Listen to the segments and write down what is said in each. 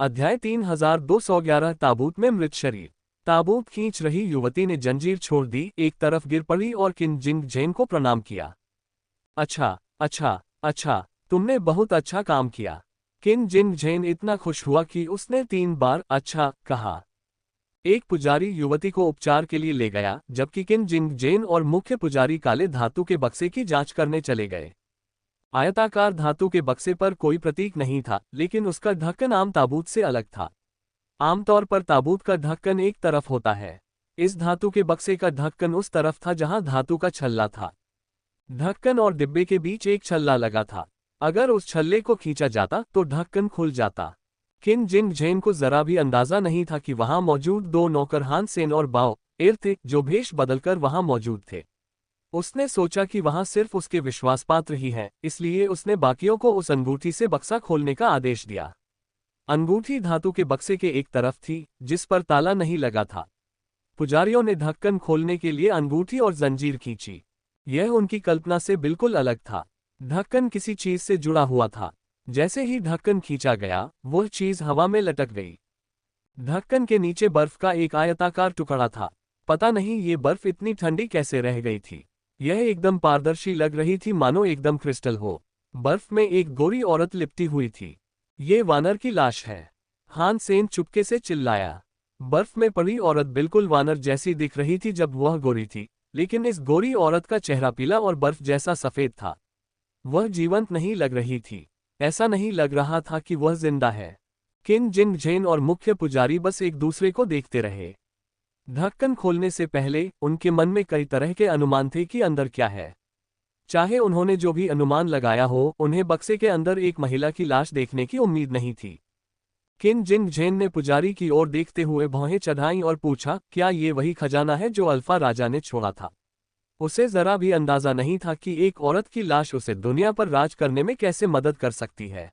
अध्याय 3211 ताबूत में मृत शरीर। ताबूत खींच रही युवती ने जंजीर छोड़ दी, एक तरफ गिर पड़ी और किन जिंग जैन को प्रणाम किया। अच्छा अच्छा अच्छा, तुमने बहुत अच्छा काम किया। किन जिंग जैन इतना खुश हुआ कि उसने 3 बार अच्छा कहा। एक पुजारी युवती को उपचार के लिए ले गया, जबकि किन जिंग जैन और मुख्य पुजारी काले धातु के बक्से की जांच करने चले गए। आयताकार धातु के बक्से पर कोई प्रतीक नहीं था, लेकिन उसका ढक्कन आम ताबूत से अलग था। आमतौर पर ताबूत का ढक्कन एक तरफ होता है। इस धातु के बक्से का ढक्कन उस तरफ था जहां धातु का छल्ला था। ढक्कन और डिब्बे के बीच एक छल्ला लगा था। अगर उस छल्ले को खींचा जाता तो ढक्कन खुल जाता। किन जिंग जैन को जरा भी अंदाजा नहीं था कि वहां मौजूद 2 नौकर हान सेन और बाओ एर थे, जो भेष बदलकर वहां मौजूद थे। उसने सोचा कि वहां सिर्फ उसके विश्वासपात्र ही हैं, इसलिए उसने बाकियों को उस अंगूठी से बक्सा खोलने का आदेश दिया। अंगूठी धातु के बक्से के एक तरफ थी, जिस पर ताला नहीं लगा था। पुजारियों ने ढक्कन खोलने के लिए अंगूठी और जंजीर खींची। यह उनकी कल्पना से बिल्कुल अलग था। ढक्कन किसी चीज से जुड़ा हुआ था। जैसे ही ढक्कन खींचा गया, वह चीज हवा में लटक गई। ढक्कन के नीचे बर्फ का एक आयताकार टुकड़ा था। पता नहीं ये बर्फ इतनी ठंडी कैसे रह गई थी। यह एकदम पारदर्शी लग रही थी, मानो एकदम क्रिस्टल हो। बर्फ में एक गोरी औरत लिपटी हुई थी। ये वानर की लाश है, हान सेन चुपके से चिल्लाया। बर्फ में पड़ी औरत बिल्कुल वानर जैसी दिख रही थी जब वह गोरी थी, लेकिन इस गोरी औरत का चेहरा पीला और बर्फ जैसा सफेद था। वह जीवंत नहीं लग रही थी। ऐसा नहीं लग रहा था कि वह जिंदा है। किन जिंग जैन और मुख्य पुजारी बस एक दूसरे को देखते रहे। ढक्कन खोलने से पहले उनके मन में कई तरह के अनुमान थे कि अंदर क्या है। चाहे उन्होंने जो भी अनुमान लगाया हो, उन्हें बक्से के अंदर एक महिला की लाश देखने की उम्मीद नहीं थी। किन जिंग जैन ने पुजारी की ओर देखते हुए भौहें चढ़ाईं और पूछा, क्या ये वही खजाना है जो अल्फा राजा ने छोड़ा था? उसे जरा भी अंदाजा नहीं था कि एक औरत की लाश उसे दुनिया पर राज करने में कैसे मदद कर सकती है।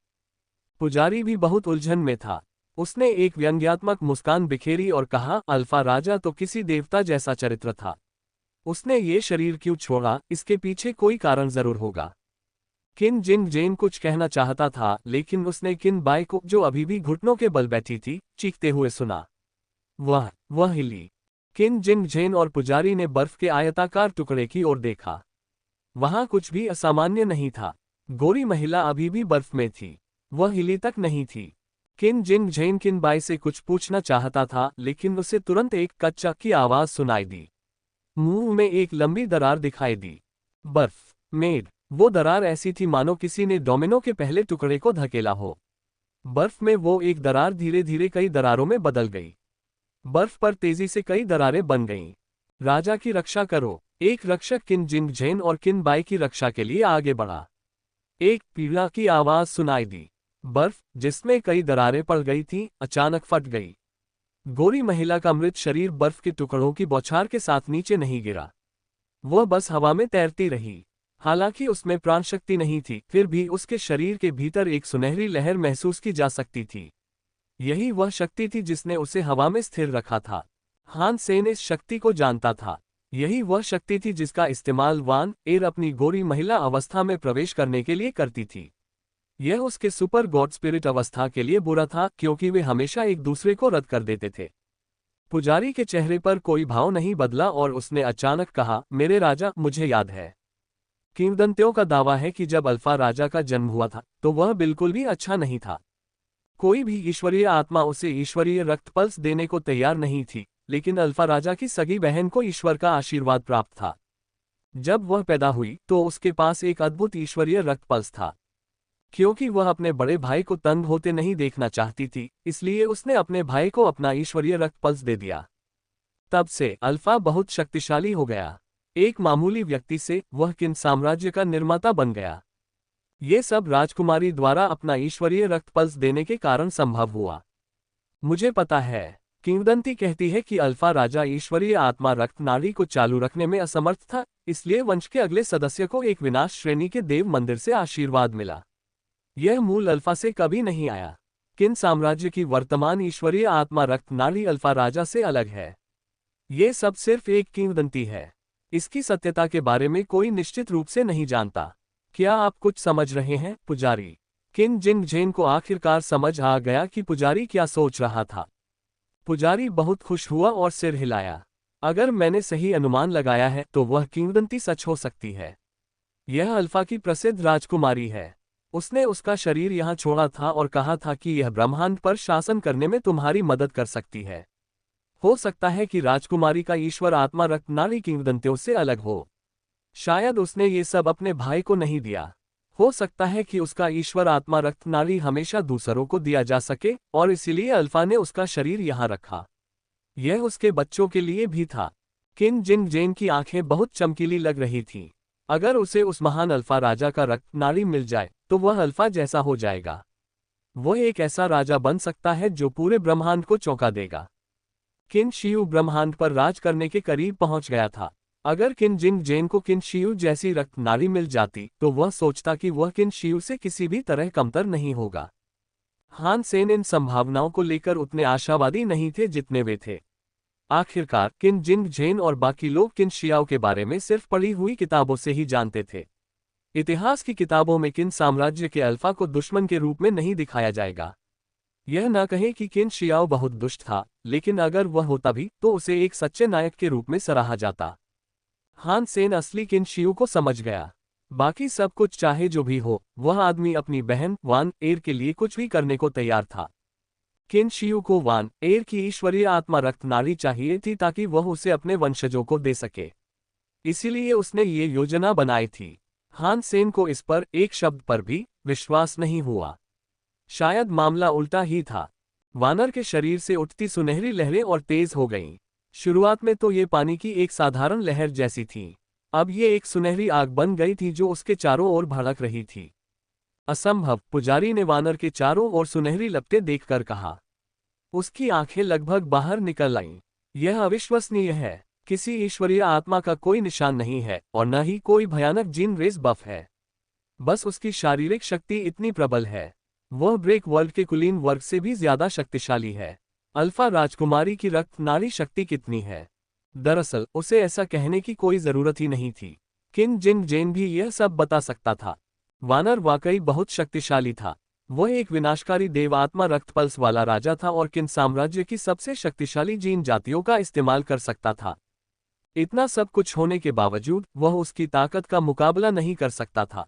पुजारी भी बहुत उलझन में था। उसने एक व्यंग्यात्मक मुस्कान बिखेरी और कहा, अल्फा राजा तो किसी देवता जैसा चरित्र था। उसने ये शरीर क्यों छोड़ा? इसके पीछे कोई कारण जरूर होगा। किन जिंग जैन कुछ कहना चाहता था, लेकिन उसने किन बाई को, जो अभी भी घुटनों के बल बैठी थी, चीखते हुए सुना। वह हिली। किन जिंग जैन और पुजारी ने बर्फ के आयताकार टुकड़े की ओर देखा। वहां कुछ भी असामान्य नहीं था। गोरी महिला अभी भी बर्फ में थी। वह हिली तक नहीं थी। किन जिंग जैन किन बाई से कुछ पूछना चाहता था, लेकिन उसे तुरंत एक कच्चा की आवाज सुनाई दी। मुंह में एक लंबी दरार दिखाई दी। बर्फ में वो दरार ऐसी थी मानो किसी ने डोमिनो के पहले टुकड़े को धकेला हो। बर्फ में वो एक दरार धीरे धीरे कई दरारों में बदल गई। बर्फ पर तेजी से कई दरारें बन गईं। राजा की रक्षा करो। एक रक्षक किन जिंग जैन और किन बाई की रक्षा के लिए आगे बढ़ा। एक पीड़ा की आवाज सुनाई दी। बर्फ, जिसमें कई दरारें पड़ गई थीं, अचानक फट गई। गोरी महिला का मृत शरीर बर्फ के टुकड़ों की बौछार के साथ नीचे नहीं गिरा। वह बस हवा में तैरती रही। हालांकि उसमें प्राण शक्ति नहीं थी, फिर भी उसके शरीर के भीतर एक सुनहरी लहर महसूस की जा सकती थी। यही वह शक्ति थी जिसने उसे हवा में स्थिर रखा था। हान सेन इस शक्ति को जानता था। यही वह शक्ति थी जिसका इस्तेमाल वान एर अपनी गोरी महिला अवस्था में प्रवेश करने के लिए करती थी। यह उसके सुपर गॉड स्पिरिट अवस्था के लिए बुरा था, क्योंकि वे हमेशा एक दूसरे को रद्द कर देते थे। पुजारी के चेहरे पर कोई भाव नहीं बदला और उसने अचानक कहा, मेरे राजा, मुझे याद है। किंवदंतियों का दावा है कि जब अल्फा राजा का जन्म हुआ था, तो वह बिल्कुल भी अच्छा नहीं था। कोई भी ईश्वरीय आत्मा उसे ईश्वरीय रक्त पल्स देने को तैयार नहीं थी, लेकिन अल्फा राजा की सगी बहन को ईश्वर का आशीर्वाद प्राप्त था। जब वह पैदा हुई तो उसके पास एक अद्भुत ईश्वरीय रक्त पल्स था। क्योंकि वह अपने बड़े भाई को तंग होते नहीं देखना चाहती थी, इसलिए उसने अपने भाई को अपना ईश्वरीय रक्त पल्स दे दिया। तब से अल्फा बहुत शक्तिशाली हो गया। एक मामूली व्यक्ति से वह किन साम्राज्य का निर्माता बन गया। ये सब राजकुमारी द्वारा अपना ईश्वरीय रक्त पल्स देने के कारण संभव हुआ। मुझे पता है। किंवदंती कहती है कि अल्फा राजा ईश्वरीय आत्मा रक्त नाड़ी को चालू रखने में असमर्थ था, इसलिए वंश के अगले सदस्य को एक विनाश श्रेणी के देव मंदिर से आशीर्वाद मिला। यह मूल अल्फा से कभी नहीं आया। किन साम्राज्य की वर्तमान ईश्वरीय आत्मा रक्त नाड़ी अल्फा राजा से अलग है। ये सब सिर्फ एक किंवदंती है। इसकी सत्यता के बारे में कोई निश्चित रूप से नहीं जानता। क्या आप कुछ समझ रहे हैं, पुजारी? किन जिंग जेन को आखिरकार समझ आ गया कि पुजारी क्या सोच रहा था। पुजारी बहुत खुश हुआ और सिर हिलाया। अगर मैंने सही अनुमान लगाया है तो वह किंवदंती सच हो सकती है। यह अल्फा की प्रसिद्ध राजकुमारी है। उसने उसका शरीर यहाँ छोड़ा था और कहा था कि यह ब्रह्मांड पर शासन करने में तुम्हारी मदद कर सकती है। हो सकता है कि राजकुमारी का ईश्वर आत्मा रत्नाली किंवदंतियों से अलग हो। शायद उसने ये सब अपने भाई को नहीं दिया। हो सकता है कि उसका ईश्वर आत्मा रत्नाली हमेशा दूसरों को दिया जा सके और इसीलिए अल्फा ने उसका शरीर यहाँ रखा। यह उसके बच्चों के लिए भी था। किन जिंग जेन की आंखें बहुत चमकीली लग रही थीं। अगर उसे उस महान अल्फा राजा का रक्त नारी मिल जाए तो वह अल्फा जैसा हो जाएगा। वह एक ऐसा राजा बन सकता है जो पूरे ब्रह्मांड को चौंका देगा। किन शियू ब्रह्मांड पर राज करने के करीब पहुंच गया था। अगर किन जिंग जेन को किन शियू जैसी रक्त नारी मिल जाती तो वह सोचता कि वह किन शियू से किसी भी तरह कमतर नहीं होगा। हान सेन इन संभावनाओं को लेकर उतने आशावादी नहीं थे जितने वे थे। आखिरकार किन जिंग जेन और बाकी लोग किन शियाओं के बारे में सिर्फ पढ़ी हुई किताबों से ही जानते थे। इतिहास की किताबों में किन साम्राज्य के अल्फा को दुश्मन के रूप में नहीं दिखाया जाएगा। यह न कहें कि किन शियाओ बहुत दुष्ट था, लेकिन अगर वह होता भी तो उसे एक सच्चे नायक के रूप में सराहा जाता। हान सेन असली किन शियू को समझ गया। बाकी सब कुछ चाहे जो भी हो, वह आदमी अपनी बहन वान एर के लिए कुछ भी करने को तैयार था। किन शियू को वान एर की ईश्वरीय आत्मा रत्नाली चाहिए थी ताकि वह उसे अपने वंशजों को दे सके। इसीलिए उसने ये योजना बनाई थी। हान सेन को इस पर एक शब्द पर भी विश्वास नहीं हुआ। शायद मामला उल्टा ही था। वानर के शरीर से उठती सुनहरी लहरें और तेज हो गईं। शुरुआत में तो ये पानी की एक साधारण लहर जैसी थी। अब ये एक सुनहरी आग बन गई थी जो उसके चारों ओर भड़क रही थी। असंभव, पुजारी ने वानर के चारों ओर सुनहरी लपटें देखकर कहा। उसकी आंखें लगभग बाहर निकल आईं। यह अविश्वसनीय है। किसी ईश्वरीय आत्मा का कोई निशान नहीं है और न ही कोई भयानक जीन रेस बफ है। बस उसकी शारीरिक शक्ति इतनी प्रबल है। वह ब्रेक वर्ल्ड के कुलीन वर्ग से भी ज्यादा शक्तिशाली है। अल्फा राजकुमारी की रक्त नारी शक्ति कितनी है? दरअसल उसे ऐसा कहने की कोई जरूरत ही नहीं थी। किन जिंग जेन भी यह सब बता सकता था। वानर वाकई बहुत शक्तिशाली था। वह एक विनाशकारी देव आत्मा रक्त पल्स वाला राजा था और किन साम्राज्य की सबसे शक्तिशाली जीन जातियों का इस्तेमाल कर सकता था। इतना सब कुछ होने के बावजूद वह उसकी ताकत का मुकाबला नहीं कर सकता था।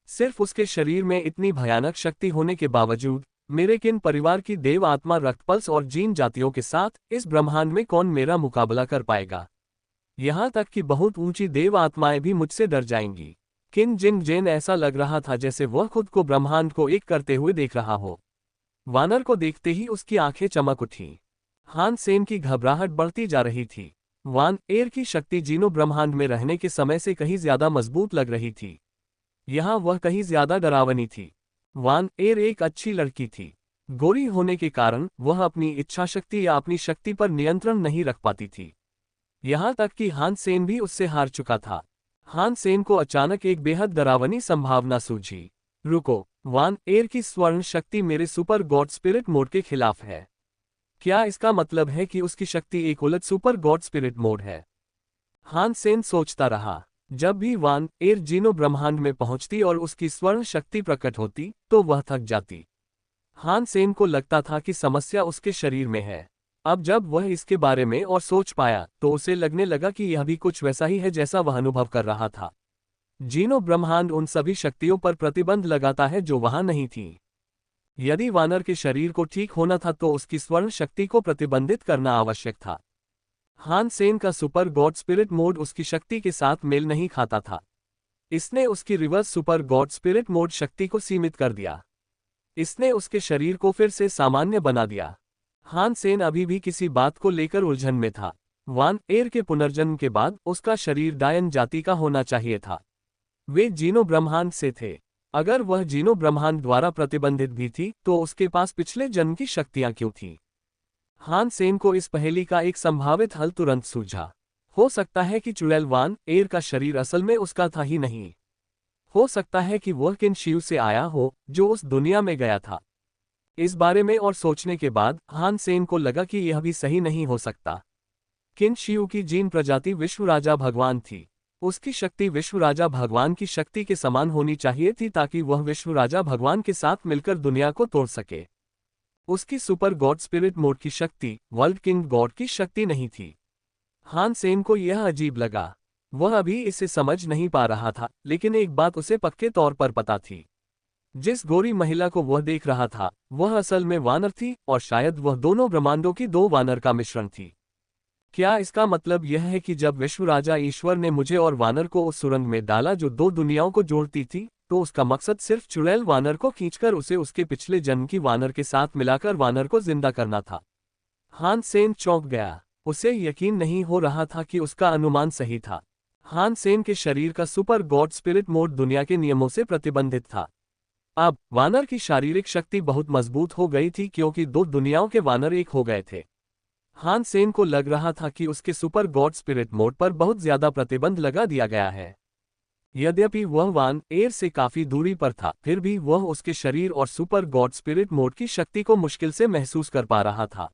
सिर्फ उसके शरीर में इतनी भयानक शक्ति होने के बावजूद मेरे किन परिवार की देव आत्मा रक्तपल्स और जीन जातियों के साथ इस ब्रह्मांड में कौन मेरा मुकाबला कर पाएगा? यहाँ तक कि बहुत ऊंची देव आत्माएं भी मुझसे डर जाएंगी। किन जिंग जेन ऐसा लग रहा था जैसे वह खुद को ब्रह्मांड को एक करते हुए देख रहा हो। वानर को देखते ही उसकी आंखें चमक उठीं। हान सेन की घबराहट बढ़ती जा रही थी। वान एर की शक्ति जीनों ब्रह्मांड में रहने के समय से कहीं ज्यादा मजबूत लग रही थी। यहाँ वह कहीं ज्यादा डरावनी थी। वान एर एक अच्छी लड़की थी। गोरी होने के कारण वह अपनी इच्छाशक्ति या अपनी शक्ति पर नियंत्रण नहीं रख पाती थी। यहाँ तक कि हान सेन भी उससे हार चुका था। हान सेन को अचानक एक बेहद डरावनी संभावना सूझी। रुको, वान एर की स्वर्ण शक्ति मेरे सुपर गॉड स्पिरिट मोड के खिलाफ है। क्या इसका मतलब है कि उसकी शक्ति एक उलट सुपर गॉड स्पिरिट मोड है? हान सेन सोचता रहा। जब भी वान एर जीनो ब्रह्मांड में पहुंचती और उसकी स्वर्ण शक्ति प्रकट होती तो वह थक जाती। हान सेन को लगता था कि समस्या उसके शरीर में है। अब जब वह इसके बारे में और सोच पाया तो उसे लगने लगा कि यह भी कुछ वैसा ही है जैसा वह अनुभव कर रहा था। जीनो ब्रह्मांड उन सभी शक्तियों पर प्रतिबंध लगाता है जो वहां नहीं थी। यदि वानर के शरीर को ठीक होना था तो उसकी स्वर्ण शक्ति को प्रतिबंधित करना आवश्यक था। हान सेन का सुपर गॉड स्पिरिट मोड उसकी शक्ति के साथ मेल नहीं खाता था। इसने उसकी reverse super God spirit mode शक्ति को सीमित कर दिया। इसने उसके शरीर को फिर से सामान्य बना दिया। हान सेन अभी भी किसी बात को लेकर उलझन में था। वान एर के पुनर्जन्म के बाद उसका शरीर डायन जाति का होना चाहिए था। वे जीनो ब्रह्मांड से थे। अगर वह जीनो ब्रह्मांड द्वारा प्रतिबंधित भी थी तो उसके पास पिछले जन्म की शक्तियां क्यों थीं? हान सेन को इस पहेली का एक संभावित हल तुरंत सूझा। हो सकता है कि चुड़ैल वान एर का शरीर असल में उसका था ही नहीं। हो सकता है कि वह किन शियू से आया हो जो उस दुनिया में गया था। इस बारे में और सोचने के बाद हान सेन को लगा कि यह भी सही नहीं हो सकता। किन शियू की जीन प्रजाति विश्व राजा भगवान थी। उसकी शक्ति विश्व राजा भगवान की शक्ति के समान होनी चाहिए थी ताकि वह विश्व राजा भगवान के साथ मिलकर दुनिया को तोड़ सके। उसकी सुपर गॉड स्पिरिट मोड की शक्ति वर्ल्ड किंग गॉड की शक्ति नहीं थी। हान सेन को यह अजीब लगा। वह अभी इसे समझ नहीं पा रहा था, लेकिन एक बात उसे पक्के तौर पर पता थी। जिस गोरी महिला को वह देख रहा था वह असल में वानर थी, और शायद वह दोनों ब्रह्मांडों की दो वानर का मिश्रण थी। क्या इसका मतलब यह है कि जब विश्व राजा ईश्वर ने मुझे और वानर को उस सुरंग में डाला जो दो दुनियाओं को जोड़ती थी, तो उसका मकसद सिर्फ चुड़ैल वानर को खींचकर उसे उसके पिछले जन्म की वानर के साथ मिलाकर वानर को जिंदा करना था? हान सेन चौंक गया। उसे यकीन नहीं हो रहा था कि उसका अनुमान सही था। हान सेन के शरीर का सुपर गॉड स्पिरिट मोड दुनिया के नियमों से प्रतिबंधित था। अब वानर की शारीरिक शक्ति बहुत मजबूत हो गई थी क्योंकि दो दुनियाओं के वानर एक हो गए थे। हान सेन को लग रहा था कि उसके सुपर गॉड स्पिरिट मोड पर बहुत ज्यादा प्रतिबंध लगा दिया गया है। यद्यपि वह वान एयर से काफी दूरी पर था, फिर भी वह उसके शरीर और सुपर गॉड स्पिरिट मोड की शक्ति को मुश्किल से महसूस कर पा रहा था।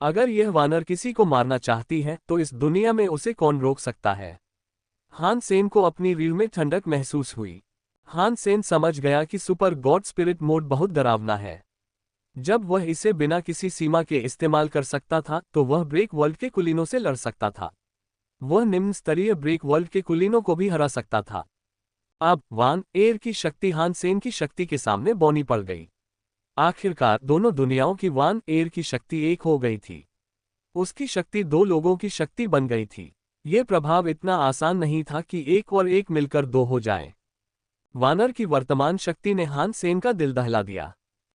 अगर यह वानर किसी को मारना चाहती है तो इस दुनिया में उसे कौन रोक सकता है? हान सेन को अपनी रीढ़ में ठंडक महसूस हुई। हान सेन समझ गया कि सुपर गॉड स्पिरिट मोड बहुत डरावना है। जब वह इसे बिना किसी सीमा के इस्तेमाल कर सकता था तो वह ब्रेक वर्ल्ड के कुलीनों से लड़ सकता था। वह निम्न स्तरीय ब्रेक वर्ल्ड के कुलीनों को भी हरा सकता था। अब वान एयर की शक्ति हान सेन की शक्ति के सामने बौनी पड़ गई। आखिरकार दोनों दुनियाओं की वान एयर की शक्ति एक हो गई थी। उसकी शक्ति दो लोगों की शक्ति बन गई थी। यह प्रभाव इतना आसान नहीं था कि एक और एक मिलकर दो हो जाए। वानर की वर्तमान शक्ति ने हान सेन का दिल दहला दिया।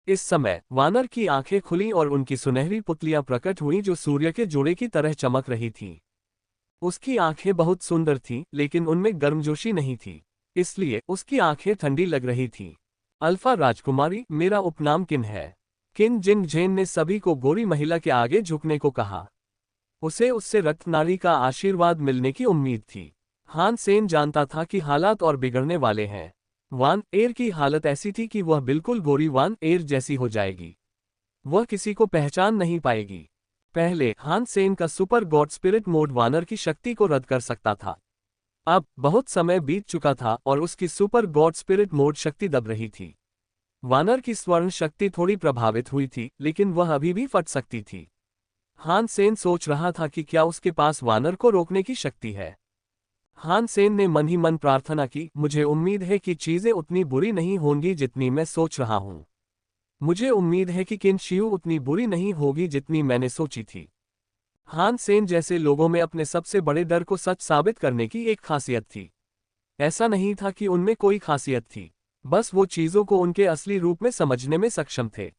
इस समय वानर की आंखें खुली और उनकी सुनहरी पुतलियां प्रकट हुईं जो सूर्य के जोड़े की तरह चमक रही थीं। उसकी आंखें बहुत सुंदर थीं, लेकिन उनमें गर्मजोशी नहीं थी, इसलिए उसकी आंखें ठंडी लग रही थीं। अल्फा राजकुमारी, मेरा उपनाम किन है? किन जिंग झेन ने सभी को गोरी महिला के आगे झुकने को कहा। उसे उससे रक्तनाली का आशीर्वाद मिलने की उम्मीद थी। हान सेन जानता था कि हालात और बिगड़ने वाले हैं। वान एयर की हालत ऐसी थी कि वह बिल्कुल गोरी वान एयर जैसी हो जाएगी। वह किसी को पहचान नहीं पाएगी। पहले हान सेन का सुपर गॉड स्पिरिट मोड वानर की शक्ति को रद्द कर सकता था। अब बहुत समय बीत चुका था और उसकी सुपर गॉड स्पिरिट मोड शक्ति दब रही थी। वानर की स्वर्ण शक्ति थोड़ी प्रभावित हुई थी, लेकिन वह अभी भी फट सकती थी। हान सेन सोच रहा था कि क्या उसके पास वानर को रोकने की शक्ति है। हान सेन ने मन ही मन प्रार्थना की, मुझे उम्मीद है कि चीजें उतनी बुरी नहीं होंगी जितनी मैं सोच रहा हूं। मुझे उम्मीद है कि किन शियू उतनी बुरी नहीं होगी जितनी मैंने सोची थी। हान सेन जैसे लोगों में अपने सबसे बड़े डर को सच साबित करने की एक खासियत थी। ऐसा नहीं था कि उनमें कोई खासियत थी, बस वो चीजों को उनके असली रूप में समझने में सक्षम थे।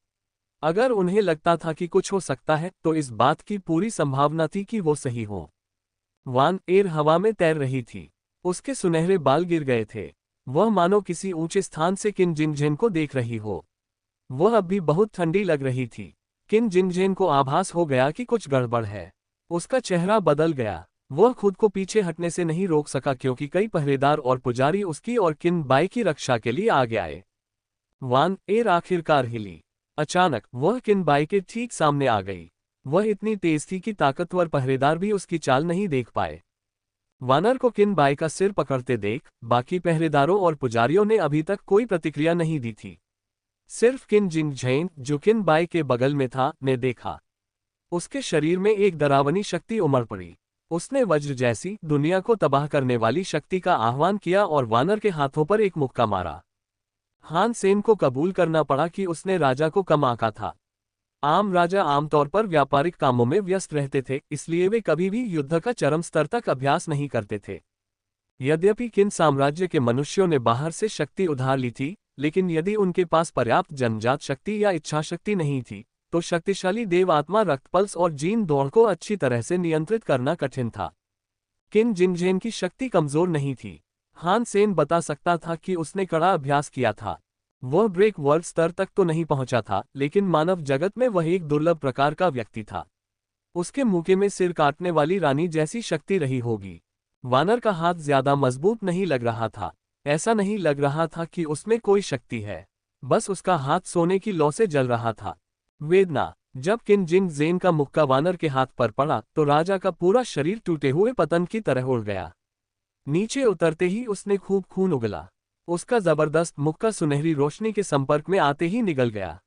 अगर उन्हें लगता था कि कुछ हो सकता है तो इस बात की पूरी संभावना थी कि वो सही हो। वान एयर हवा में तैर रही थी। उसके सुनहरे बाल गिर गए थे। वह मानो किसी ऊंचे स्थान से किन जिंगजेन को देख रही हो। वह अब भी बहुत ठंडी लग रही थी। किन जिंगजेन को आभास हो गया कि कुछ गड़बड़ है। उसका चेहरा बदल गया। वह खुद को पीछे हटने से नहीं रोक सका क्योंकि कई पहरेदार और पुजारी उसकी और किन बाई की रक्षा के लिए आगे आए। वान एयर आखिरकार हिली। अचानक वह किन बाई के ठीक सामने आ गई। वह इतनी तेज थी कि ताकतवर पहरेदार भी उसकी चाल नहीं देख पाए। वानर को किन बाई का सिर पकड़ते देख बाकी पहरेदारों और पुजारियों ने अभी तक कोई प्रतिक्रिया नहीं दी थी। सिर्फ किन जिंग झेन, जो किन बाई के बगल में था, ने देखा। उसके शरीर में एक डरावनी शक्ति उमड़ पड़ी। उसने वज्र जैसी दुनिया को तबाह करने वाली शक्ति का आह्वान किया और वानर के हाथों पर एक मुक्का मारा। हान सेन को कबूल करना पड़ा कि उसने राजा को कम आंका था। आम राजा आमतौर पर व्यापारिक कामों में व्यस्त रहते थे, इसलिए वे कभी भी युद्ध का चरम स्तर तक अभ्यास नहीं करते थे। यद्यपि किन साम्राज्य के मनुष्यों ने बाहर से शक्ति उधार ली थी, लेकिन यदि उनके पास पर्याप्त जन्मजात शक्ति या इच्छा शक्ति नहीं थी तो शक्तिशाली देव आत्मा रक्तपल्स और जीन दौड़ को अच्छी तरह से नियंत्रित करना कठिन था। किन जिंगजेन की शक्ति कमजोर नहीं थी। हान सेन बता सकता था कि उसने कड़ा अभ्यास किया था। वह ब्रेक वर्ल्ड स्तर तक तो नहीं पहुंचा था, लेकिन मानव जगत में वह एक दुर्लभ प्रकार का व्यक्ति था। उसके मुके में सिर काटने वाली रानी जैसी शक्ति रही होगी। वानर का हाथ ज्यादा मजबूत नहीं लग रहा था। ऐसा नहीं लग रहा था कि उसमें कोई शक्ति है, बस उसका हाथ सोने की लौ से जल रहा था। वेदना। जब किन जिंग जेन का मुक्का वानर के हाथ पर पड़ा तो राजा का पूरा शरीर टूटे हुए पतंग की तरह उड़ गया। नीचे उतरते ही उसने खूब खून उगला। उसका जबरदस्त मुक्का सुनहरी रोशनी के संपर्क में आते ही निगल गया।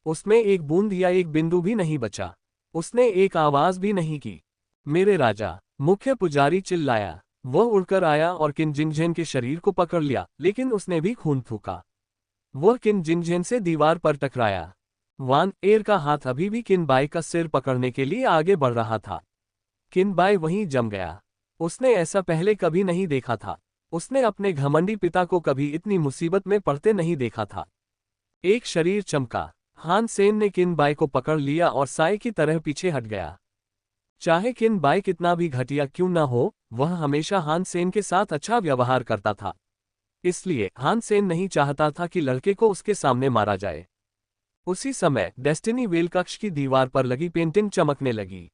उसमें एक बूंद या एक बिंदु भी नहीं बचा। उसने एक आवाज भी नहीं की। मेरे राजा, मुख्य पुजारी चिल्लाया। वह उड़कर आया और किन जिंगझेन के शरीर को पकड़ लिया, लेकिन उसने भी खून थूका। वह किन जिंगझेन से दीवार पर टकराया। वान एर का हाथ अभी भी किनबाई का सिर पकड़ने के लिए आगे बढ़ रहा था। किनबाई वहीं जम गया। उसने ऐसा पहले कभी नहीं देखा था। उसने अपने घमंडी पिता को कभी इतनी मुसीबत में पड़ते नहीं देखा था। एक शरीर चमका। हान सेन ने किनबाई को पकड़ लिया और साए की तरह पीछे हट गया। चाहे किनबाई कितना भी घटिया क्यों न हो, वह हमेशा हान सेन के साथ अच्छा व्यवहार करता था। इसलिए हान सेन नहीं चाहता था कि लड़के को उसके सामने मारा जाए। उसी समय डेस्टिनी वेल कक्ष की दीवार पर लगी पेंटिंग चमकने लगी।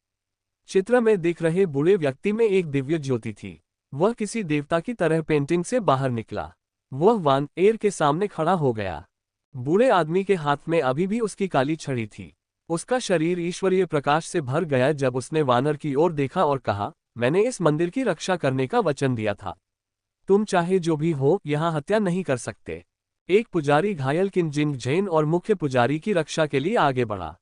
चित्र में दिख रहे बूढ़े व्यक्ति में एक दिव्य ज्योति थी। वह किसी देवता की तरह पेंटिंग से बाहर निकला। वह वान एर के सामने खड़ा हो गया। बूढ़े आदमी के हाथ में अभी भी उसकी काली छड़ी थी। उसका शरीर ईश्वरीय प्रकाश से भर गया जब उसने वानर की ओर देखा और कहा, मैंने इस मंदिर की रक्षा करने का वचन दिया था। तुम चाहे जो भी हो, यहाँ हत्या नहीं कर सकते। एक पुजारी घायल किन जिंगझेन और मुख्य पुजारी की रक्षा के लिए आगे बढ़ा।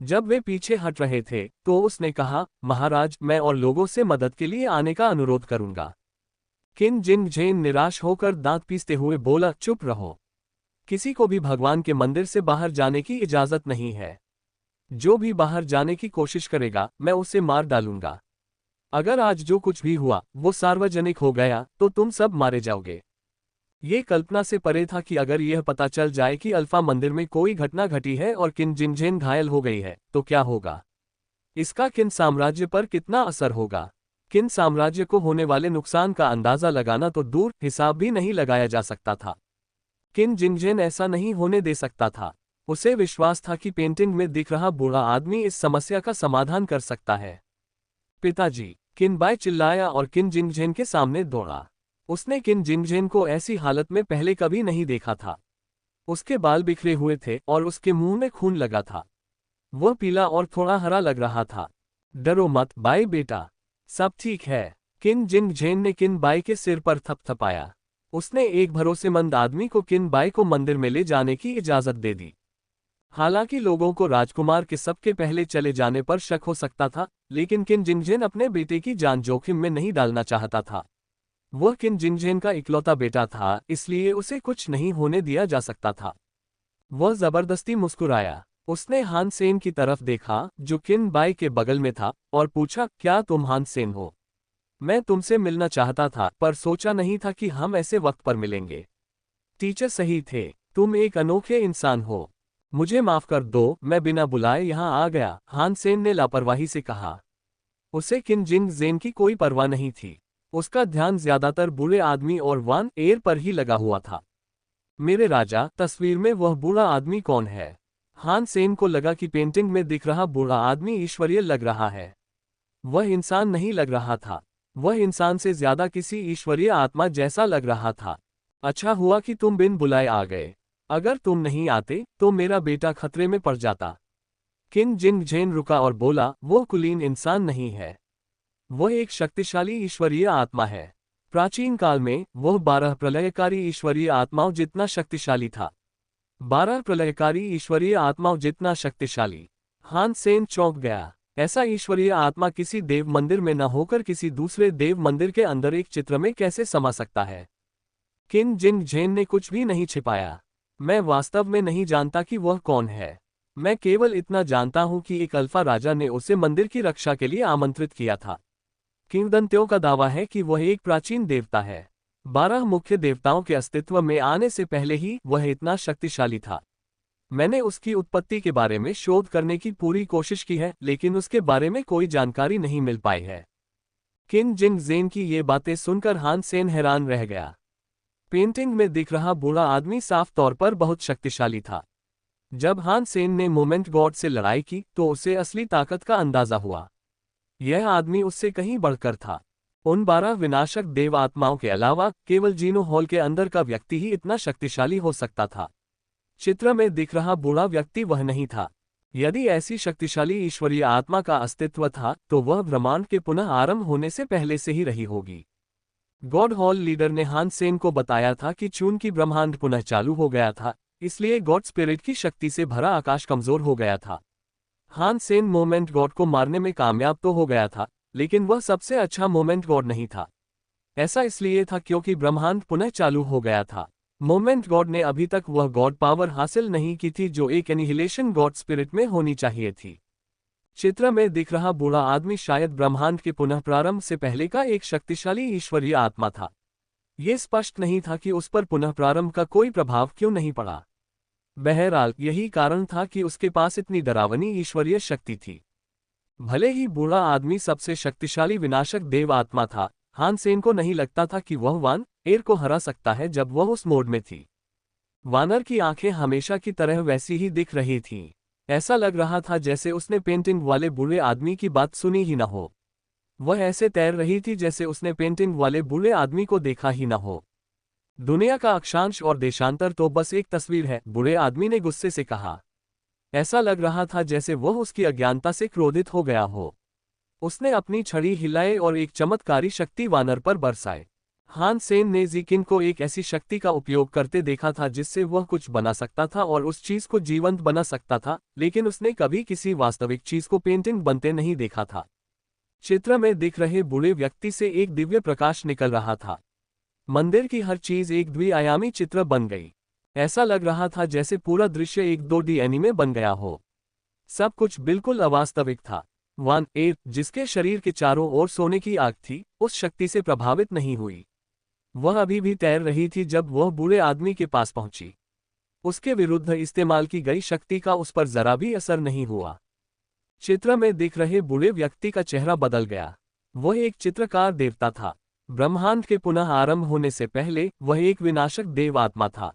जब वे पीछे हट रहे थे तो उसने कहा, महाराज, मैं और लोगों से मदद के लिए आने का अनुरोध करूंगा। किन जिंगझेन निराश होकर दांत पीसते हुए बोला, चुप रहो। किसी को भी भगवान के मंदिर से बाहर जाने की इजाजत नहीं है। जो भी बाहर जाने की कोशिश करेगा, मैं उसे मार डालूंगा। अगर आज जो कुछ भी हुआ वो सार्वजनिक हो गया तो तुम सब मारे जाओगे। ये कल्पना से परे था कि अगर यह पता चल जाए कि अल्फा मंदिर में कोई घटना घटी है और किन जिंगझेन घायल हो गई है तो क्या होगा। इसका किन साम्राज्य पर कितना असर होगा। किन साम्राज्य को होने वाले नुकसान का अंदाजा लगाना तो दूर, हिसाब भी नहीं लगाया जा सकता था। किन जिंगझेन ऐसा नहीं होने दे सकता था। उसे विश्वास था कि पेंटिंग में दिख रहा बूढ़ा आदमी इस समस्या का समाधान कर सकता है। पिताजी, किनबाई चिल्लाया और किन जिंगझेन के सामने दौड़ा। उसने किन जिंगझेन को ऐसी हालत में पहले कभी नहीं देखा था। उसके बाल बिखरे हुए थे और उसके मुंह में खून लगा था। वह पीला और थोड़ा हरा लग रहा था। डरो मत बाई बेटा, सब ठीक है। किन जिंगझेन ने किनबाई के सिर पर थपथपाया। उसने एक भरोसेमंद आदमी को किनबाई को मंदिर में ले जाने की इजाजत दे दी। हालांकि लोगों को राजकुमार के सबके पहले चले जाने पर शक हो सकता था, लेकिन किन जिंगझेन अपने बेटे की जान जोखिम में नहीं डालना चाहता था। वह किन जिंगझेन का इकलौता बेटा था, इसलिए उसे कुछ नहीं होने दिया जा सकता था। वह जबरदस्ती मुस्कुराया। उसने हान सेन की तरफ देखा जो किन बाई के बगल में था और पूछा, क्या तुम हान सेन हो? मैं तुमसे मिलना चाहता था पर सोचा नहीं था कि हम ऐसे वक्त पर मिलेंगे। टीचर सही थे, तुम एक अनोखे इंसान हो। मुझे माफ कर दो, मैं बिना बुलाए यहाँ आ गया, हान सेन ने लापरवाही से कहा। उसे किन जिंगझेन की कोई परवाह नहीं थी। उसका ध्यान ज्यादातर बूढ़े आदमी और वान एर पर ही लगा हुआ था। मेरे राजा, तस्वीर में वह बूढ़ा आदमी कौन है? हान सेन को लगा कि पेंटिंग में दिख रहा बूढ़ा आदमी ईश्वरीय लग रहा है। वह इंसान नहीं लग रहा था। वह इंसान से ज्यादा किसी ईश्वरीय आत्मा जैसा लग रहा था। अच्छा हुआ कि तुम बिन बुलाए आ गए। अगर तुम नहीं आते तो मेरा बेटा खतरे में पड़ जाता। किन जिंगझेन रुका और बोला, वो कुलीन इंसान नहीं है। वह एक शक्तिशाली ईश्वरीय आत्मा है। प्राचीन काल में वह 12 प्रलयकारी ईश्वरीय आत्माओं जितना शक्तिशाली था। 12 प्रलयकारी ईश्वरीय आत्माओं जितना शक्तिशाली। हान सेन चौंक गया। ऐसा ईश्वरीय आत्मा किसी देव मंदिर में न होकर किसी दूसरे देव मंदिर के अंदर एक चित्र में कैसे समा सकता है? किन जिंगझेन ने कुछ भी नहीं छिपाया। मैं वास्तव में नहीं जानता कि वह कौन है। मैं केवल इतना जानता हूं कि एक अल्फा राजा ने उसे मंदिर की रक्षा के लिए आमंत्रित किया था। किंवदंतियों का दावा है कि वह एक प्राचीन देवता है। 12 मुख्य देवताओं के अस्तित्व में आने से पहले ही वह इतना शक्तिशाली था। मैंने उसकी उत्पत्ति के बारे में शोध करने की पूरी कोशिश की है, लेकिन उसके बारे में कोई जानकारी नहीं मिल पाई है। किन जिंगझेन की ये बातें सुनकर हान सेन हैरान रह गया। पेंटिंग में दिख रहा बूढ़ा आदमी साफ तौर पर बहुत शक्तिशाली था। जब हान सेन ने मोमेंट गॉड से लड़ाई की तो उसे असली ताकत का अंदाजा हुआ। यह आदमी उससे कहीं बढ़कर था। उन 12 विनाशक देव आत्माओं के अलावा केवल जीनो हॉल के अंदर का व्यक्ति ही इतना शक्तिशाली हो सकता था। चित्र में दिख रहा बूढ़ा व्यक्ति वह नहीं था। यदि ऐसी शक्तिशाली ईश्वरीय आत्मा का अस्तित्व था तो वह ब्रह्मांड के पुनः आरंभ होने से पहले से ही रही होगी। गॉड हॉल लीडर ने हान सेन को बताया था कि चूंकि ब्रह्मांड पुनः चालू हो गया था, इसलिए गॉड स्पिरिट की शक्ति से भरा आकाश कमजोर हो गया था। हान सेन मोमेंट गॉड को मारने में कामयाब तो हो गया था, लेकिन वह सबसे अच्छा मोमेंट गॉड नहीं था। ऐसा इसलिए था क्योंकि ब्रह्मांड पुनः चालू हो गया था। मोमेंट गॉड ने अभी तक वह गॉड पावर हासिल नहीं की थी जो एक एनिहिलेशन गॉड स्पिरिट में होनी चाहिए थी। चित्र में दिख रहा बूढ़ा आदमी शायद ब्रह्मांड के पुनः प्रारंभ से पहले का एक शक्तिशाली ईश्वरीय आत्मा था। ये स्पष्ट नहीं था कि उस पर पुनः प्रारंभ का कोई प्रभाव क्यों नहीं पड़ा। बहरहाल यही कारण था कि उसके पास इतनी डरावनी ईश्वरीय शक्ति थी। भले ही बूढ़ा आदमी सबसे शक्तिशाली विनाशक देव आत्मा था, हान सेन को नहीं लगता था कि वह वान एर को हरा सकता है जब वह उस मोड में थी। वानर की आंखें हमेशा की तरह वैसी ही दिख रही थीं। ऐसा लग रहा था जैसे उसने पेंटिंग वाले बूढ़े आदमी की बात सुनी ही न हो। वह ऐसे तैर रही थी जैसे उसने पेंटिंग वाले बूढ़े आदमी को देखा ही न हो। दुनिया का अक्षांश और देशांतर तो बस एक तस्वीर है, बूढ़े आदमी ने गुस्से से कहा। ऐसा लग रहा था जैसे वह उसकी अज्ञानता से क्रोधित हो गया हो। उसने अपनी छड़ी हिलाई और एक चमत्कारी शक्ति वानर पर बरसाई। हान सेन ने जिकिन को एक ऐसी शक्ति का उपयोग करते देखा था जिससे वह कुछ बना सकता था और उस चीज को जीवंत बना सकता था, लेकिन उसने कभी किसी वास्तविक चीज को पेंटिंग बनते नहीं देखा था। चित्र में दिख रहे बूढ़े व्यक्ति से एक दिव्य प्रकाश निकल रहा था। मंदिर की हर चीज एक द्विआयामी चित्र बन गई। ऐसा लग रहा था जैसे पूरा दृश्य एक 2D एनीमे बन गया हो। सब कुछ बिल्कुल अवास्तविक था। वान एर, जिसके शरीर के चारों ओर सोने की आग थी, उस शक्ति से प्रभावित नहीं हुई। वह अभी भी तैर रही थी जब वह बूढ़े आदमी के पास पहुंची। उसके विरुद्ध इस्तेमाल की गई शक्ति का उस पर जरा भी असर नहीं हुआ। चित्र में दिख रहे बूढ़े व्यक्ति का चेहरा बदल गया। वह एक चित्रकार देवता था। ब्रह्मांड के पुनः आरंभ होने से पहले वह एक विनाशक देव आत्मा था।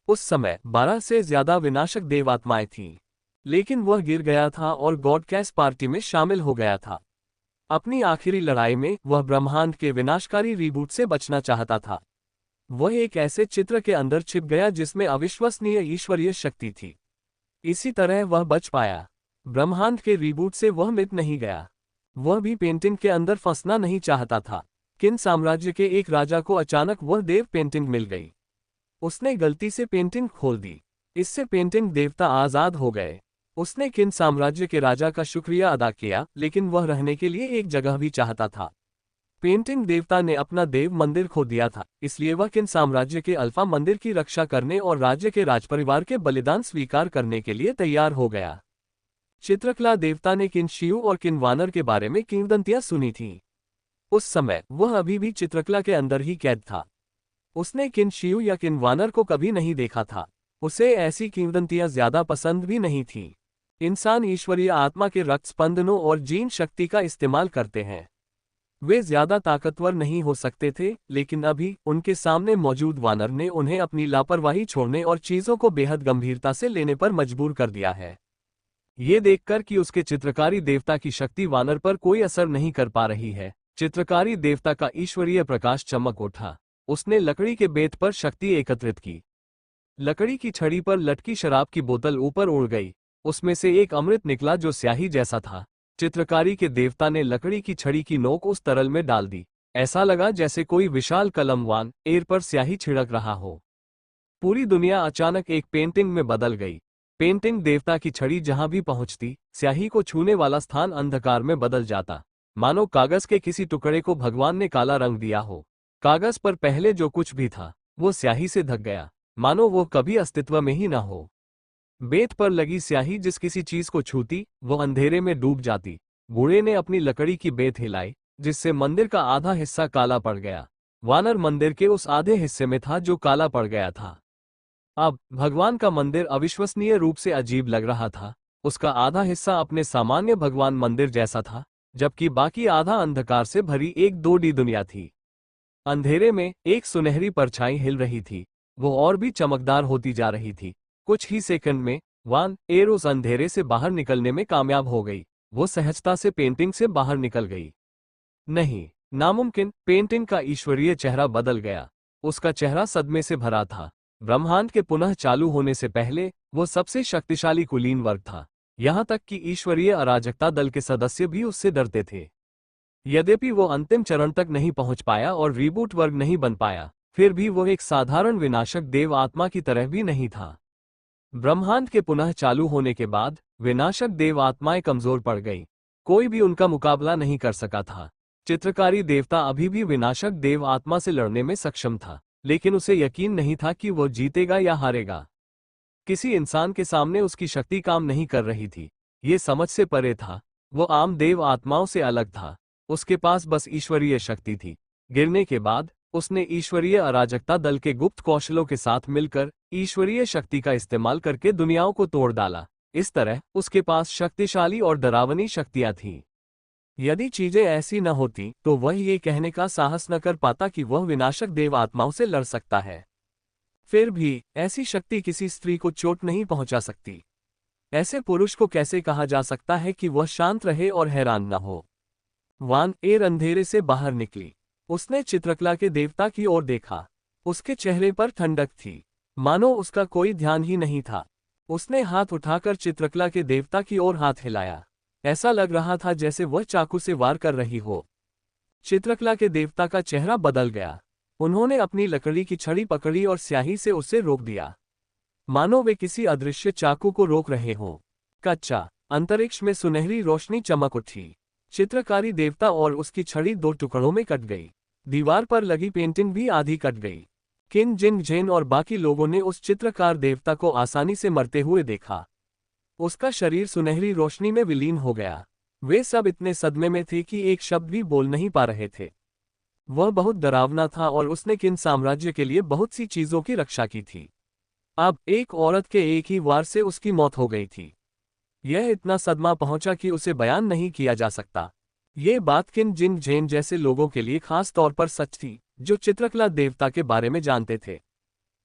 उस समय 12 से ज्यादा विनाशक देवात्माएं थीं, लेकिन वह गिर गया था और गॉड कैस पार्टी में शामिल हो गया था। अपनी आखिरी लड़ाई में वह ब्रह्मांड के विनाशकारी रीबूट से बचना चाहता था। वह एक ऐसे चित्र के अंदर छिप गया जिसमें अविश्वसनीय ईश्वरीय शक्ति थी। इसी तरह वह बच पाया। ब्रह्मांड के रीबूट से वह मिट नहीं गया। वह भी पेंटिंग के अंदर फंसना नहीं चाहता था। किन साम्राज्य के एक राजा को अचानक वह देव पेंटिंग मिल गई। उसने गलती से पेंटिंग खोल दी। इससे पेंटिंग देवता आजाद हो गए। उसने किन साम्राज्य के राजा का शुक्रिया अदा किया, लेकिन वह रहने के लिए एक जगह भी चाहता था। पेंटिंग देवता ने अपना देव मंदिर खो दिया था, इसलिए वह किन साम्राज्य के अल्फा मंदिर की रक्षा करने और राज्य के राजपरिवार के बलिदान स्वीकार करने के लिए तैयार हो गया। चित्रकला देवता ने किन शियू और किन वानर के बारे में किंवदंतियां सुनी थीं। उस समय वह अभी भी चित्रकला के अंदर ही कैद था। उसने किन शियू या किन वानर को कभी नहीं देखा था। उसे ऐसी किंवदंतियां ज्यादा पसंद भी नहीं थीं। इंसान ईश्वरीय आत्मा के रक्त स्पंदनों और जीन शक्ति का इस्तेमाल करते हैं। वे ज्यादा ताकतवर नहीं हो सकते थे, लेकिन अभी उनके सामने मौजूद वानर ने उन्हें अपनी लापरवाही छोड़ने और चीजों को बेहद गंभीरता से लेने पर मजबूर कर दिया है। ये देखकर कि उसके चित्रकारी देवता की शक्ति वानर पर कोई असर नहीं कर पा रही है, चित्रकारी देवता का ईश्वरीय प्रकाश चमक उठा। उसने लकड़ी के बेत पर शक्ति एकत्रित की। लकड़ी की छड़ी पर लटकी शराब की बोतल ऊपर उड़ गई। उसमें से एक अमृत निकला जो स्याही जैसा था। चित्रकारी के देवता ने लकड़ी की छड़ी की नोक उस तरल में डाल दी। ऐसा लगा जैसे कोई विशाल कलम वान एर पर स्याही छिड़क रहा हो। पूरी दुनिया अचानक एक पेंटिंग में बदल गई। पेंटिंग देवता की छड़ी जहां भी पहुंचती, स्याही को छूने वाला स्थान अंधकार में बदल जाता, मानो कागज के किसी टुकड़े को भगवान ने काला रंग दिया हो। कागज पर पहले जो कुछ भी था वो स्याही से ढक गया, मानो वो कभी अस्तित्व में ही ना हो। बेत पर लगी स्याही जिस किसी चीज को छूती वो अंधेरे में डूब जाती। बूढ़े ने अपनी लकड़ी की बेत हिलाई, जिससे मंदिर का आधा हिस्सा काला पड़ गया। वानर मंदिर के उस आधे हिस्से में था जो काला पड़ गया था। अब भगवान का मंदिर अविश्वसनीय रूप से अजीब लग रहा था। उसका आधा हिस्सा अपने सामान्य भगवान मंदिर जैसा था, जबकि बाकी आधा अंधकार से भरी एक 2D दुनिया थी। अंधेरे में एक सुनहरी परछाई हिल रही थी। वो और भी चमकदार होती जा रही थी। कुछ ही सेकंड में वान एर उस अंधेरे से बाहर निकलने में कामयाब हो गई। वो सहजता से पेंटिंग से बाहर निकल गई। नहीं, नामुमकिन। पेंटिंग का ईश्वरीय चेहरा बदल गया। उसका चेहरा सदमे से भरा था। ब्रह्मांड के पुनः चालू होने से पहले वो सबसे शक्तिशाली कुलीन वर्ग था। यहां तक कि ईश्वरीय अराजकता दल के सदस्य भी उससे डरते थे। यद्यपि वो अंतिम चरण तक नहीं पहुंच पाया और रीबूट वर्ग नहीं बन पाया, फिर भी वो एक साधारण विनाशक देव आत्मा की तरह भी नहीं था। ब्रह्मांड के पुनः चालू होने के बाद विनाशक देव आत्माएं कमजोर पड़ गई। कोई भी उनका मुकाबला नहीं कर सका था। चित्रकारी देवता अभी भी विनाशक देव आत्मा से लड़ने में सक्षम था, लेकिन उसे यकीन नहीं था कि वो जीतेगा या हारेगा। किसी इंसान के सामने उसकी शक्ति काम नहीं कर रही थी। ये समझ से परे था। वो आम देव आत्माओं से अलग था। उसके पास बस ईश्वरीय शक्ति थी। गिरने के बाद उसने ईश्वरीय अराजकता दल के गुप्त कौशलों के साथ मिलकर ईश्वरीय शक्ति का इस्तेमाल करके दुनियाओं को तोड़ डाला। इस तरह उसके पास शक्तिशाली और डरावनी शक्तियां थीं। यदि चीजें ऐसी न होती तो वह ये कहने का साहस न कर पाता कि वह विनाशक देव आत्माओं से लड़ सकता है। फिर भी ऐसी शक्ति किसी स्त्री को चोट नहीं पहुंचा सकती। ऐसे पुरुष को कैसे कहा जा सकता है कि वह शांत रहे और हैरान न हो। वान एर अंधेरे से बाहर निकली। उसने चित्रकला के देवता की ओर देखा। उसके चेहरे पर ठंडक थी, मानो उसका कोई ध्यान ही नहीं था। उसने हाथ उठाकर चित्रकला के देवता की ओर हाथ हिलाया। ऐसा लग रहा था जैसे वह चाकू से वार कर रही हो। चित्रकला के देवता का चेहरा बदल गया। उन्होंने अपनी लकड़ी की छड़ी पकड़ी और स्याही से उसे रोक दिया, मानो वे किसी अदृश्य चाकू को रोक रहे हों। कच्चा अंतरिक्ष में सुनहरी रोशनी चमक उठी। चित्रकारी देवता और उसकी छड़ी दो टुकड़ों में कट गई। दीवार पर लगी पेंटिंग भी आधी कट गई। किन जिंग जेन और बाकी लोगों ने उस चित्रकार देवता को आसानी से मरते हुए देखा। उसका शरीर सुनहरी रोशनी में विलीन हो गया। वे सब इतने सदमे में थे कि एक शब्द भी बोल नहीं पा रहे थे। वह बहुत डरावना था और उसने किन साम्राज्य के लिए बहुत सी चीजों की रक्षा की थी। अब एक औरत के एक ही वार से उसकी मौत हो गई थी। यह इतना सदमा पहुंचा कि उसे बयान नहीं किया जा सकता। ये बात किन जिंग जेन जैसे लोगों के लिए खास तौर पर सच थी, जो चित्रकला देवता के बारे में जानते थे।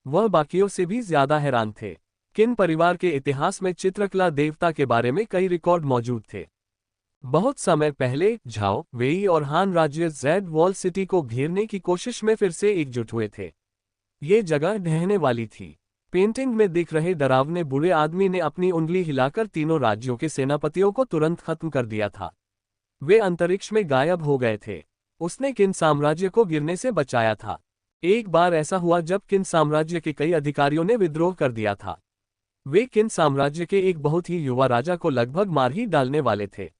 वह बाकियों से भी ज्यादा हैरान थे। किन परिवार के इतिहास में चित्रकला देवता के बारे में कई रिकॉर्ड मौजूद थे। बहुत समय पहले झाओ वेई और हान राज्य ज़ेड वॉल सिटी को घेरने की कोशिश में फिर से एकजुट हुए थे। ये जगह ढहने वाली थी। पेंटिंग में दिख रहे डरावने बूढ़े आदमी ने अपनी उंगली हिलाकर तीनों राज्यों के सेनापतियों को तुरंत खत्म कर दिया था। वे अंतरिक्ष में गायब हो गए थे। उसने किन साम्राज्य को गिरने से बचाया था। एक बार ऐसा हुआ जब किन साम्राज्य के कई अधिकारियों ने विद्रोह कर दिया था। वे किन साम्राज्य के एक बहुत ही युवा राजा को लगभग मार ही डालने वाले थे।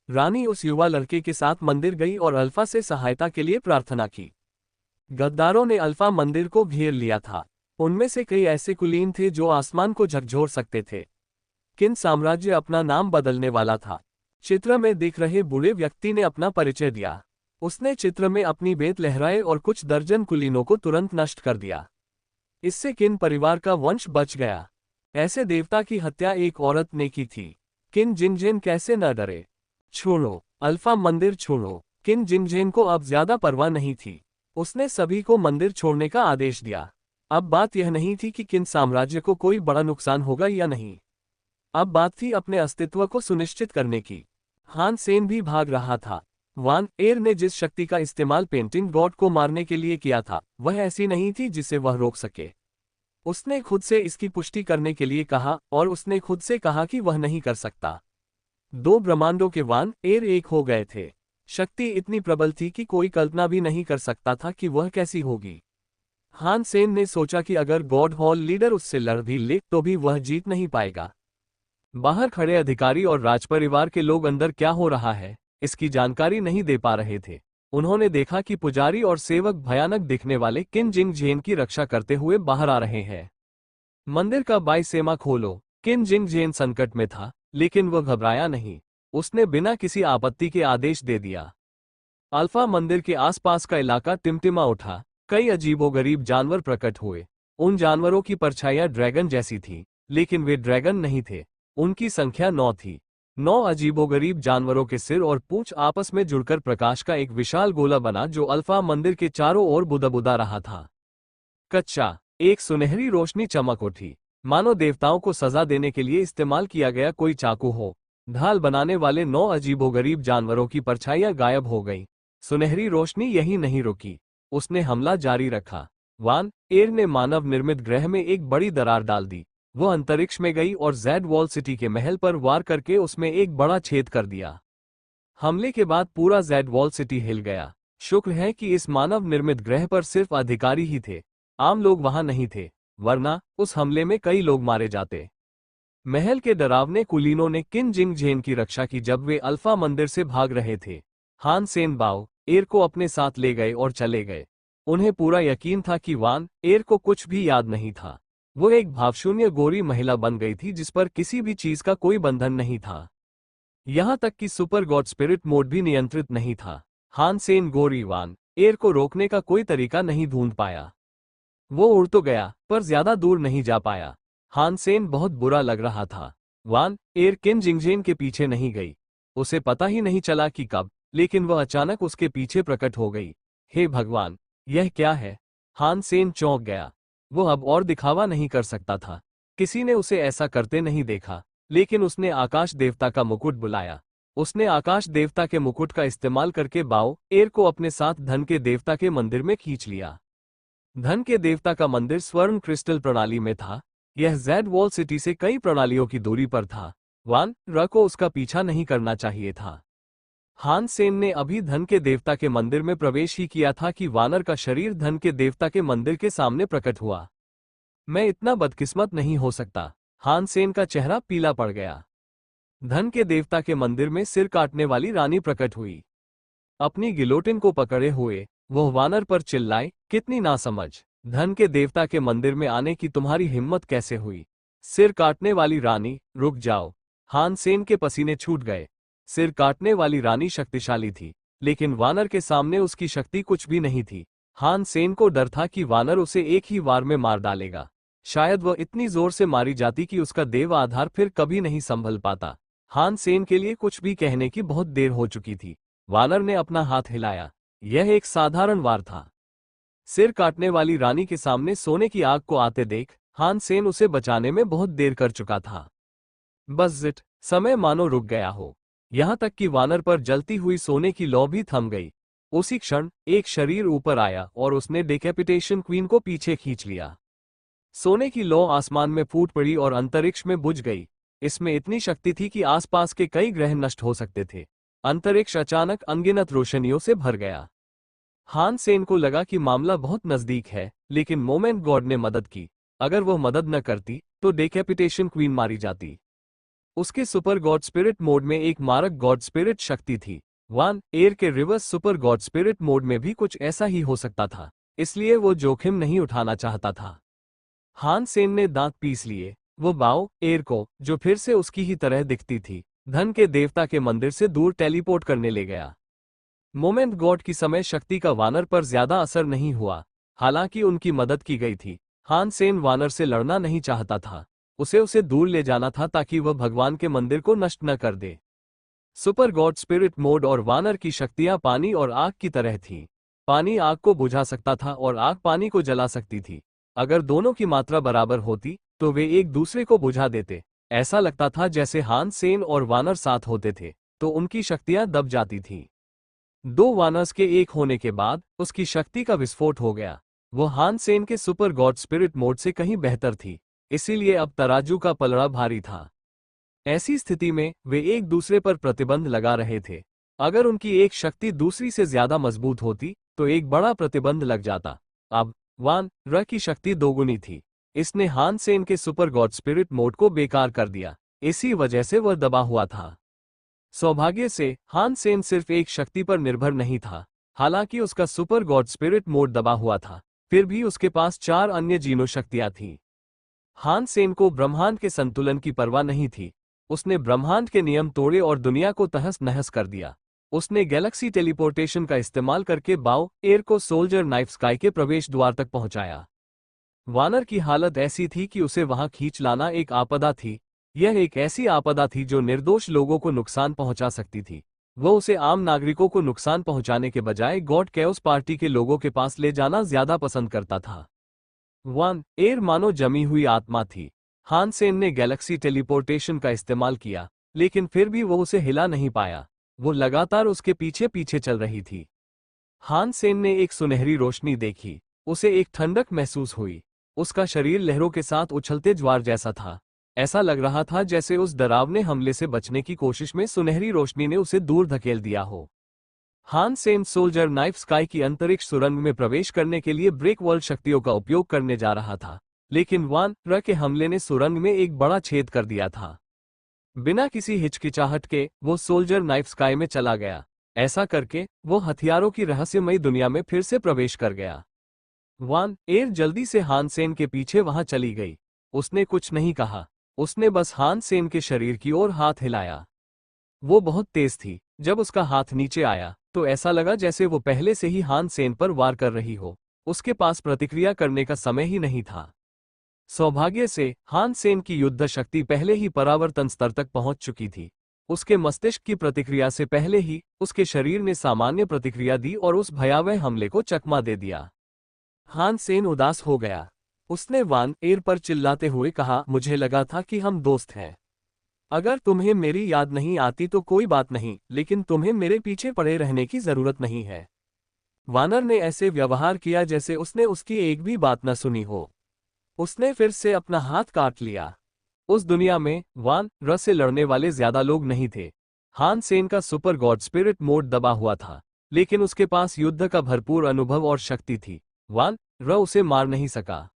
रानी उस युवा लड़के के साथ मंदिर गई और अल्फा से सहायता के लिए प्रार्थना की। गद्दारों ने अल्फा मंदिर को घेर लिया था। उनमें से कई ऐसे कुलीन थे जो आसमान को झकझोर सकते थे। किन साम्राज्य अपना नाम बदलने वाला था। चित्र में दिख रहे बूढ़े व्यक्ति ने अपना परिचय दिया। उसने चित्र में अपनी बेत लहराए और कुछ दर्जन कुलीनों को तुरंत नष्ट कर दिया। इससे किन परिवार का वंश बच गया। ऐसे देवता की हत्या एक औरत ने की थी। किन जिंगजेन कैसे न डरे। छोड़ो, अल्फा मंदिर छोड़ो। किन जिंगजेन को अब ज्यादा परवाह नहीं थी। उसने सभी को मंदिर छोड़ने का आदेश दिया। अब बात यह नहीं थी कि किन साम्राज्य को कोई बड़ा नुकसान होगा या नहीं। अब बात थी अपने अस्तित्व को सुनिश्चित करने की। हान सेन भी भाग रहा था। वान एर ने जिस शक्ति का इस्तेमाल पेंटिंग गॉड को मारने के लिए किया था, वह ऐसी नहीं थी जिसे वह रोक सके। उसने खुद से इसकी पुष्टि करने के लिए कहा और उसने खुद से कहा कि वह नहीं कर सकता। दो ब्रह्मांडों के वान एर एक हो गए थे। शक्ति इतनी प्रबल थी कि कोई कल्पना भी नहीं कर सकता था कि वह कैसी होगी। हान सेन ने सोचा कि अगर गॉड हॉल लीडर उससे लड़ भी ले तो भी वह जीत नहीं पाएगा। बाहर खड़े अधिकारी और राजपरिवार के लोग अंदर क्या हो रहा है, इसकी जानकारी नहीं दे पा रहे थे। उन्होंने देखा कि पुजारी और सेवक भयानक दिखने वाले किन जिंग जेन की रक्षा करते हुए बाहर आ रहे हैं। मंदिर का बाईसेमा खोलो। किन जिंग जेन संकट में था, लेकिन वह घबराया नहीं। उसने बिना किसी आपत्ति के आदेश दे दिया। अल्फा मंदिर के आसपास का इलाका टिमटिमा उठा। कई अजीबोगरीब जानवर प्रकट हुए। उन जानवरों की परछाइयां ड्रैगन जैसी थी, लेकिन वे ड्रैगन नहीं थे। उनकी संख्या 9 थी। 9 अजीबोगरीब जानवरों के सिर और पूंछ आपस में जुड़कर प्रकाश का एक विशाल गोला बना जो अल्फा मंदिर के चारों ओर बुदबुदा रहा था। कच्चा एक सुनहरी रोशनी चमक उठी, मानो देवताओं को सजा देने के लिए इस्तेमाल किया गया कोई चाकू हो। ढाल बनाने वाले 9 अजीबोगरीब जानवरों की परछाइयां गायब हो गईं। सुनहरी रोशनी यही नहीं रुकी। उसने हमला जारी रखा। वान एर ने मानव निर्मित ग्रह में एक बड़ी दरार डाल दी। वो अंतरिक्ष में गई और ज़ेड वॉल सिटी के महल पर वार करके उसमें एक बड़ा छेद कर दिया। हमले के बाद पूरा जेड वॉल सिटी हिल गया। शुक्र है कि इस मानव निर्मित ग्रह पर सिर्फ अधिकारी ही थे, आम लोग वहां नहीं थे, वरना उस हमले में कई लोग मारे जाते। महल के डरावने कुलीनों ने किन जिंग जेन की रक्षा की जब वे अल्फा मंदिर से भाग रहे थे। हान सेन बाओ एर को अपने साथ ले गए और चले गए। उन्हें पूरा यकीन था कि वान एर को कुछ भी याद नहीं था। वो एक भावशून्य गोरी महिला बन गई थी जिस पर किसी भी चीज का कोई बंधन नहीं था। यहां तक कि सुपर गॉड स्पिरिट मोड भी नियंत्रित नहीं था। हान सेन गोरी वान एर को रोकने का कोई तरीका नहीं ढूंढ पाया। वो उड़ तो गया पर ज्यादा दूर नहीं जा पाया। हान सेन बहुत बुरा लग रहा था। वान एर किन जिंगजेन के पीछे नहीं गई। उसे पता ही नहीं चला कि कब, लेकिन वह अचानक उसके पीछे प्रकट हो गई। हे भगवान, यह क्या है? हान सेन चौंक गया। वो अब और दिखावा नहीं कर सकता था। किसी ने उसे ऐसा करते नहीं देखा, लेकिन उसने आकाश देवता का मुकुट बुलाया। उसने आकाश देवता के मुकुट का इस्तेमाल करके बाओ एर को अपने साथ धन के देवता के मंदिर में खींच लिया। धन के देवता का मंदिर स्वर्ण क्रिस्टल प्रणाली में था। यह जेड वॉल सिटी से कई प्रणालियों की दूरी पर था। वान र को उसका पीछा नहीं करना चाहिए था। हान सेन ने अभी धन के देवता के मंदिर में प्रवेश ही किया था कि वानर का शरीर धन के देवता के मंदिर के सामने प्रकट हुआ। मैं इतना बदकिस्मत नहीं हो सकता। हान सेन का चेहरा पीला पड़ गया। धन के देवता के मंदिर में सिर काटने वाली रानी प्रकट हुई। अपनी गिलोटिन को पकड़े हुए वह वानर पर चिल्लाए, कितनी नासमझ! धन के देवता के मंदिर में आने की तुम्हारी हिम्मत कैसे हुई? सिर काटने वाली रानी, रुक जाओ! हान सेन के पसीने छूट गए। सिर काटने वाली रानी शक्तिशाली थी, लेकिन वानर के सामने उसकी शक्ति कुछ भी नहीं थी। हान सेन को डर था कि वानर उसे एक ही वार में मार डालेगा। शायद वह इतनी जोर से मारी जाती कि उसका देव आधार फिर कभी नहीं संभल पाता। हान सेन के लिए कुछ भी कहने की बहुत देर हो चुकी थी। वानर ने अपना हाथ हिलाया। यह एक साधारण वार था। सिर काटने वाली रानी के सामने सोने की आग को आते देख हान सेन उसे बचाने में बहुत देर कर चुका था। बस जिट समय मानो रुक गया हो। यहां तक कि वानर पर जलती हुई सोने की लौ भी थम गई। उसी क्षण एक शरीर ऊपर आया और उसने डेकेपिटेशन क्वीन को पीछे खींच लिया। सोने की लौ आसमान में फूट पड़ी और अंतरिक्ष में बुझ गई। इसमें इतनी शक्ति थी कि आसपास के कई ग्रह नष्ट हो सकते थे। अंतरिक्ष अचानक अनगिनत रोशनियों से भर गया। हान सेन को लगा कि मामला बहुत नजदीक है, लेकिन मोमेंट गॉड ने मदद की। अगर वह मदद न करती तो डेकेपिटेशन क्वीन मारी जाती। उसके सुपर गॉड स्पिरिट मोड में एक मारक गॉड स्पिरिट शक्ति थी। वान एर के reverse super God spirit mode में भी कुछ ऐसा ही हो सकता था, इसलिए वो जोखिम नहीं उठाना चाहता था। हान सेन ने दांत पीस लिए। वो बाओ एर को, जो फिर से उसकी ही तरह दिखती थी, धन के देवता के मंदिर से दूर टेलीपोर्ट करने ले गया। मोमेंट गॉड की समय शक्ति का वानर पर ज्यादा असर नहीं हुआ, हालांकि उनकी मदद की गई थी। हान सेन वानर से लड़ना नहीं चाहता था। उसे दूर ले जाना था ताकि वह भगवान के मंदिर को नष्ट न कर दे। सुपर गॉड स्पिरिट मोड और वानर की शक्तियां पानी और आग की तरह थीं। पानी आग को बुझा सकता था और आग पानी को जला सकती थी। अगर दोनों की मात्रा बराबर होती तो वे एक दूसरे को बुझा देते। ऐसा लगता था जैसे हान सेन और वानर साथ होते थे तो उनकी शक्तियां दब जाती थीं। दो वानर्स के एक होने के बाद उसकी शक्ति का विस्फोट हो गया। वो हान सेन के सुपर गॉड स्पिरिट मोड से कहीं बेहतर थी, इसीलिए अब तराजू का पलड़ा भारी था। ऐसी स्थिति में वे एक दूसरे पर प्रतिबंध लगा रहे थे। अगर उनकी एक शक्ति दूसरी से ज्यादा मजबूत होती तो एक बड़ा प्रतिबंध लग जाता। अब वान र की शक्ति दोगुनी थी। इसने हान सेन के सुपर गॉड स्पिरिट मोड को बेकार कर दिया। इसी वजह से वह दबा हुआ था। सौभाग्य से हान सेन सिर्फ एक शक्ति पर निर्भर नहीं था। हालांकि उसका सुपर गॉड स्पिरिट मोड दबा हुआ था, फिर भी उसके पास 4 अन्य जीनो शक्तियां थीं। हान सेन को ब्रह्मांड के संतुलन की परवाह नहीं थी। उसने ब्रह्मांड के नियम तोड़े और दुनिया को तहस नहस कर दिया। उसने गैलेक्सी टेलीपोर्टेशन का इस्तेमाल करके बाओ एर को सोल्जर नाइफ स्काई के प्रवेश द्वार तक पहुंचाया। वानर की हालत ऐसी थी कि उसे वहां खींच लाना एक आपदा थी। यह एक ऐसी आपदा थी जो निर्दोष लोगों को नुकसान पहुंचा सकती थी। वह उसे आम नागरिकों को नुकसान पहुंचाने के बजाय गॉड कैओस पार्टी के लोगों के पास ले जाना ज्यादा पसंद करता था। वान एर मानो जमी हुई आत्मा थी। हान सेन ने गैलेक्सी टेलीपोर्टेशन का इस्तेमाल किया, लेकिन फिर भी वो उसे हिला नहीं पाया। वो लगातार उसके पीछे पीछे चल रही थी। हान सेन ने एक सुनहरी रोशनी देखी। उसे एक ठंडक महसूस हुई। उसका शरीर लहरों के साथ उछलते ज्वार जैसा था। ऐसा लग रहा था जैसे उस डरावने हमले से बचने की कोशिश में सुनहरी रोशनी ने उसे दूर धकेल दिया हो। हान सेन सोल्जर नाइफ स्काई की अंतरिक्ष सुरंग में प्रवेश करने के लिए ब्रेक वॉल शक्तियों का उपयोग करने जा रहा था, लेकिन वान र के हमले ने सुरंग में एक बड़ा छेद कर दिया था। बिना किसी हिचकिचाहट के वो सोल्जर नाइफ स्काई में चला गया। ऐसा करके वो हथियारों की रहस्यमयी दुनिया में फिर से प्रवेश कर गया। वान एर जल्दी से हान सेन के पीछे वहां चली गई। उसने कुछ नहीं कहा, उसने बस हान सेन के शरीर की ओर हाथ हिलाया। वो बहुत तेज थी। जब उसका हाथ नीचे आया तो ऐसा लगा जैसे वो पहले से ही हान सेन पर वार कर रही हो। उसके पास प्रतिक्रिया करने का समय ही नहीं था। सौभाग्य से हान सेन की युद्ध शक्ति पहले ही परावर्तन स्तर तक पहुंच चुकी थी। उसके मस्तिष्क की प्रतिक्रिया से पहले ही उसके शरीर ने सामान्य प्रतिक्रिया दी और उस भयावह हमले को चकमा दे दिया। हान सेन उदास हो गया। उसने वान एर पर चिल्लाते हुए कहा, मुझे लगा था कि हम दोस्त हैं। अगर तुम्हें मेरी याद नहीं आती तो कोई बात नहीं, लेकिन तुम्हें मेरे पीछे पड़े रहने की जरूरत नहीं है। वानर ने ऐसे व्यवहार किया जैसे उसने उसकी एक भी बात न सुनी हो। उसने फिर से अपना हाथ काट लिया। उस दुनिया में वान र से लड़ने वाले ज्यादा लोग नहीं थे। हान सेन का सुपर गॉड स्पिरिट मोड दबा हुआ था, लेकिन उसके पास युद्ध का भरपूर अनुभव और शक्ति थी। वान र उसे मार नहीं सका।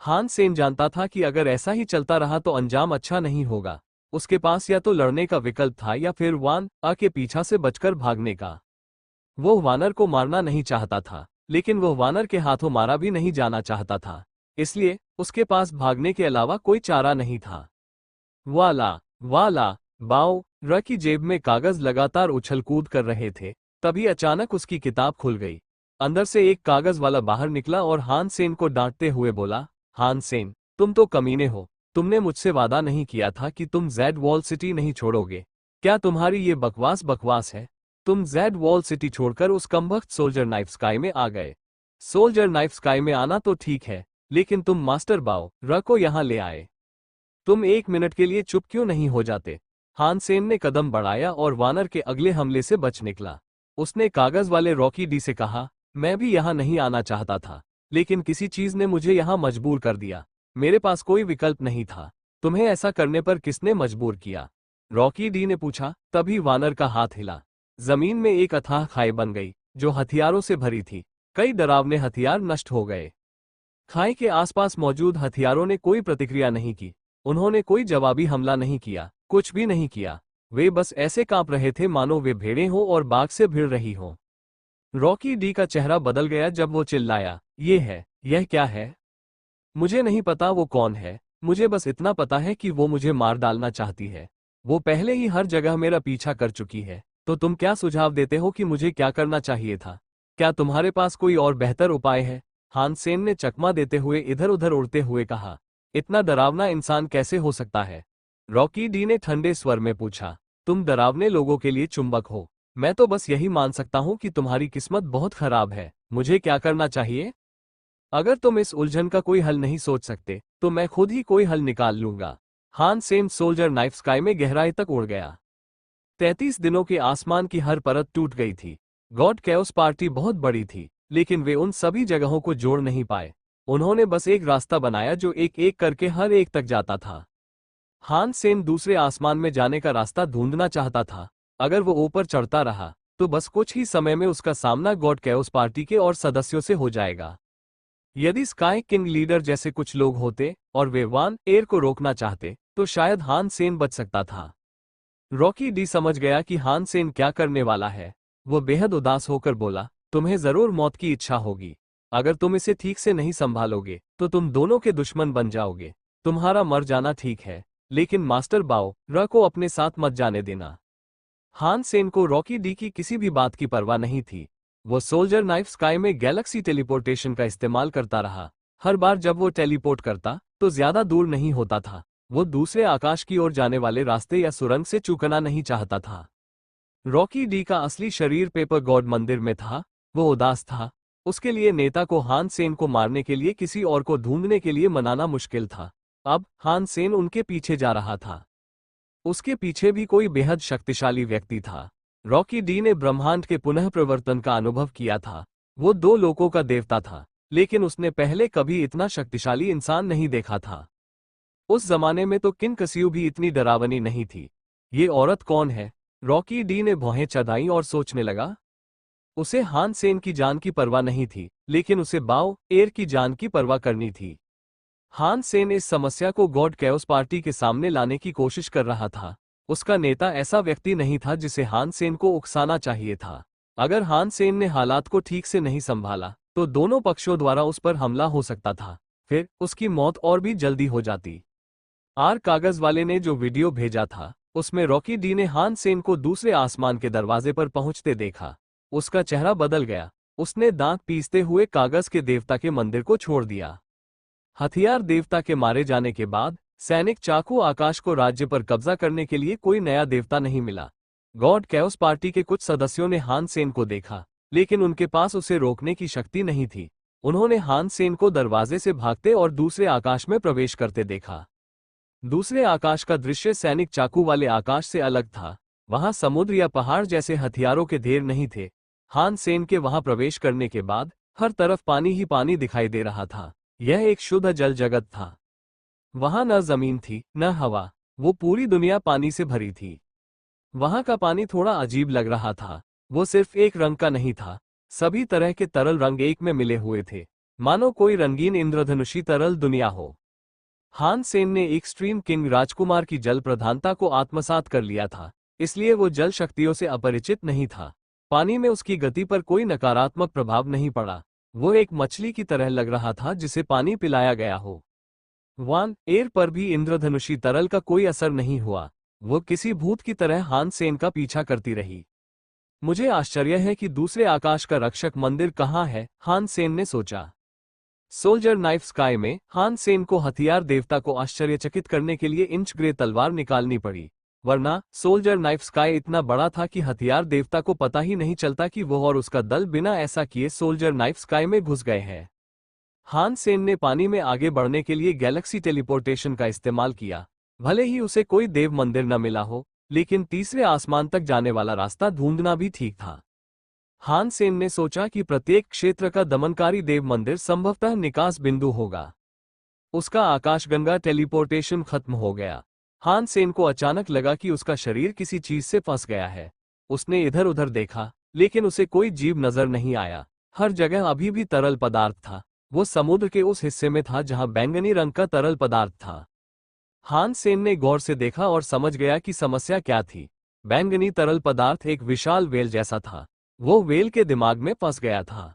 हान सेन जानता था कि अगर ऐसा ही चलता रहा तो अंजाम अच्छा नहीं होगा। उसके पास या तो लड़ने का विकल्प था या फिर वान के पीछा से बचकर भागने का। वो वानर को मारना नहीं चाहता था, लेकिन वो वानर के हाथों मारा भी नहीं जाना चाहता था, इसलिए उसके पास भागने के अलावा कोई चारा नहीं था। वाला वाला बाओ र की जेब में कागज लगातार उछल कूद कर रहे थे। तभी अचानक उसकी किताब खुल गई। अंदर से एक कागज वाला बाहर निकला और हान सेन को डांटते हुए बोला, हान सेन, तुम तो कमीने हो। तुमने मुझसे वादा नहीं किया था कि तुम ज़ेड वॉल सिटी नहीं छोड़ोगे। क्या तुम्हारी ये बकवास है? तुम ज़ेड वॉल सिटी छोड़कर उस कमबख्त सोल्जर नाइफ स्काई में आ गए। सोल्जर नाइफ स्काई में आना तो ठीक है, लेकिन तुम मास्टर बाओ र को यहां ले आए। तुम एक मिनट के लिए चुप क्यों नहीं हो जाते? हान सेन ने कदम बढ़ाया और वानर के अगले हमले से बच निकला। उसने कागज वाले रॉकी डी से कहा, मैं भी यहां नहीं आना चाहता था, लेकिन किसी चीज ने मुझे यहां मजबूर कर दिया। मेरे पास कोई विकल्प नहीं था। तुम्हें ऐसा करने पर किसने मजबूर किया? रॉकी डी ने पूछा। तभी वानर का हाथ हिला। जमीन में एक अथाह खाई बन गई, जो हथियारों से भरी थी। कई डरावने हथियार नष्ट हो गए। खाई के आसपास मौजूद हथियारों ने कोई प्रतिक्रिया नहीं की। उन्होंने कोई जवाबी हमला नहीं किया, कुछ भी नहीं किया। वे बस ऐसे कांप रहे थे मानो वे भेड़ें हों और बाघ से भिड़ रही हों। रॉकी डी का चेहरा बदल गया जब वो चिल्लाया, यह क्या है? मुझे नहीं पता वो कौन है। मुझे बस इतना पता है कि वो मुझे मार डालना चाहती है। वो पहले ही हर जगह मेरा पीछा कर चुकी है। तो तुम क्या सुझाव देते हो कि मुझे क्या करना चाहिए था? क्या तुम्हारे पास कोई और बेहतर उपाय है? हान सेन ने चकमा देते हुए इधर उधर उड़ते हुए कहा। इतना डरावना इंसान कैसे हो सकता है? रॉकी डी ने ठंडे स्वर में पूछा। तुम डरावने लोगों के लिए चुंबक हो। मैं तो बस यही मान सकता हूं कि तुम्हारी किस्मत बहुत खराब है। मुझे क्या करना चाहिए? अगर तुम इस उलझन का कोई हल नहीं सोच सकते तो मैं खुद ही कोई हल निकाल लूंगा। हान सेन सोल्जर नाइफ स्काई में गहराई तक उड़ गया। 33 दिनों के आसमान की हर परत टूट गई थी। गॉड कैओस पार्टी बहुत बड़ी थी, लेकिन वे उन सभी जगहों को जोड़ नहीं पाए। उन्होंने बस एक रास्ता बनाया जो एक एक करके हर एक तक जाता था। हान सेन दूसरे आसमान में जाने का रास्ता ढूंढना चाहता था। अगर वो ऊपर चढ़ता रहा तो बस कुछ ही समय में उसका सामना गॉड कैओस पार्टी के और सदस्यों से हो जाएगा। यदि स्काई किंग लीडर जैसे कुछ लोग होते और वे वान एर को रोकना चाहते तो शायद हान सेन बच सकता था। रॉकी डी समझ गया कि हान सेन क्या करने वाला है। वो बेहद उदास होकर बोला, तुम्हें जरूर मौत की इच्छा होगी। अगर तुम इसे ठीक से नहीं संभालोगे तो तुम दोनों के दुश्मन बन जाओगे। तुम्हारा मर जाना ठीक है, लेकिन मास्टर बाओ र को अपने साथ मत जाने देना। हान सेन को रॉकी डी की किसी भी बात की परवाह नहीं थी। वो सोल्जर नाइफ स्काई में गैलेक्सी टेलीपोर्टेशन का इस्तेमाल करता रहा। हर बार जब वो टेलीपोर्ट करता तो ज्यादा दूर नहीं होता था। वो दूसरे आकाश की ओर जाने वाले रास्ते या सुरंग से चूकना नहीं चाहता था। रॉकी डी का असली शरीर पेपर गॉड मंदिर में था। वो उदास था। उसके लिए नेता को हान सेन को मारने के लिए किसी और को ढूंढने के लिए मनाना मुश्किल था। अब हान सेन उनके पीछे जा रहा था। उसके पीछे भी कोई बेहद शक्तिशाली व्यक्ति था। रॉकी डी ने ब्रह्मांड के पुनः प्रवर्तन का अनुभव किया था। वो 2 लोकों का देवता था, लेकिन उसने पहले कभी इतना शक्तिशाली इंसान नहीं देखा था। उस जमाने में तो किन कसियों भी इतनी डरावनी नहीं थी। ये औरत कौन है? रॉकी डी ने भौहें चढ़ाई और सोचने लगा। उसे हान सेन की जान की परवाह नहीं थी, लेकिन उसे बाओ एयर की जान की परवाह करनी थी। हान सेन इस समस्या को गॉड कैओस पार्टी के सामने लाने की कोशिश कर रहा था। उसका नेता ऐसा व्यक्ति नहीं था जिसे हान सेन को उकसाना चाहिए था। अगर हान सेन ने हालात को ठीक से नहीं संभाला तो दोनों पक्षों द्वारा उस पर हमला हो सकता था, फिर उसकी मौत और भी जल्दी हो जाती। आर कागज वाले ने जो वीडियो भेजा था उसमें रॉकी डी ने हान सेन को दूसरे आसमान के दरवाजे पर पहुंचते देखा। उसका चेहरा बदल गया। उसने दांत पीसते हुए कागज के देवता के मंदिर को छोड़ दिया। हथियार देवता के मारे जाने के बाद सैनिक चाकू आकाश को राज्य पर कब्जा करने के लिए कोई नया देवता नहीं मिला। गॉड कैओस पार्टी के कुछ सदस्यों ने हान सेन को देखा, लेकिन उनके पास उसे रोकने की शक्ति नहीं थी। उन्होंने हान सेन को दरवाजे से भागते और दूसरे आकाश में प्रवेश करते देखा। दूसरे आकाश का दृश्य सैनिक चाकू वाले आकाश से अलग था। वहां समुद्र या पहाड़ जैसे हथियारों के ढेर नहीं थे। हान सेन के वहां प्रवेश करने के बाद हर तरफ पानी ही पानी दिखाई दे रहा था। यह एक शुद्ध जल जगत था। वहां न जमीन थी न हवा, वो पूरी दुनिया पानी से भरी थी। वहां का पानी थोड़ा अजीब लग रहा था। वो सिर्फ एक रंग का नहीं था, सभी तरह के तरल रंग एक में मिले हुए थे, मानो कोई रंगीन इंद्रधनुषी तरल दुनिया हो। हान सेन ने एक्सट्रीम किंग राजकुमार की जल प्रधानता को आत्मसात कर लिया था, इसलिए वो जल शक्तियों से अपरिचित नहीं था। पानी में उसकी गति पर कोई नकारात्मक प्रभाव नहीं पड़ा। वो एक मछली की तरह लग रहा था जिसे पानी पिलाया गया हो। वान एयर पर भी इंद्रधनुषी तरल का कोई असर नहीं हुआ। वो किसी भूत की तरह हान सेन का पीछा करती रही। मुझे आश्चर्य है कि दूसरे आकाश का रक्षक मंदिर कहाँ है, हान सेन ने सोचा। सोल्जर नाइफ स्काई में हान सेन को हथियार देवता को आश्चर्यचकित करने के लिए इंच ग्रे तलवार निकालनी पड़ी, वरना सोल्जर नाइफ स्काई इतना बड़ा था कि हथियार देवता को पता ही नहीं चलता कि वो और उसका दल बिना ऐसा किए सोल्जर नाइफ स्काई में घुस गए हैं। हान सेन ने पानी में आगे बढ़ने के लिए गैलेक्सी टेलीपोर्टेशन का इस्तेमाल किया। भले ही उसे कोई देव मंदिर न मिला हो, लेकिन तीसरे आसमान तक जाने वाला रास्ता ढूंढना भी ठीक था। हान सेन ने सोचा कि प्रत्येक क्षेत्र का दमनकारी देव मंदिर संभवतः निकास बिंदु होगा। उसका आकाशगंगा टेलीपोर्टेशन खत्म हो गया। हान सेन को अचानक लगा कि उसका शरीर किसी चीज से फंस गया है। उसने इधर उधर देखा, लेकिन उसे कोई जीव नजर नहीं आया। हर जगह अभी भी तरल पदार्थ था। वो समुद्र के उस हिस्से में था जहां बैंगनी रंग का तरल पदार्थ था। हान सेन ने गौर से देखा और समझ गया कि समस्या क्या थी। बैंगनी तरल पदार्थ एक विशाल वेल जैसा था। वो वेल के दिमाग में फंस गया था।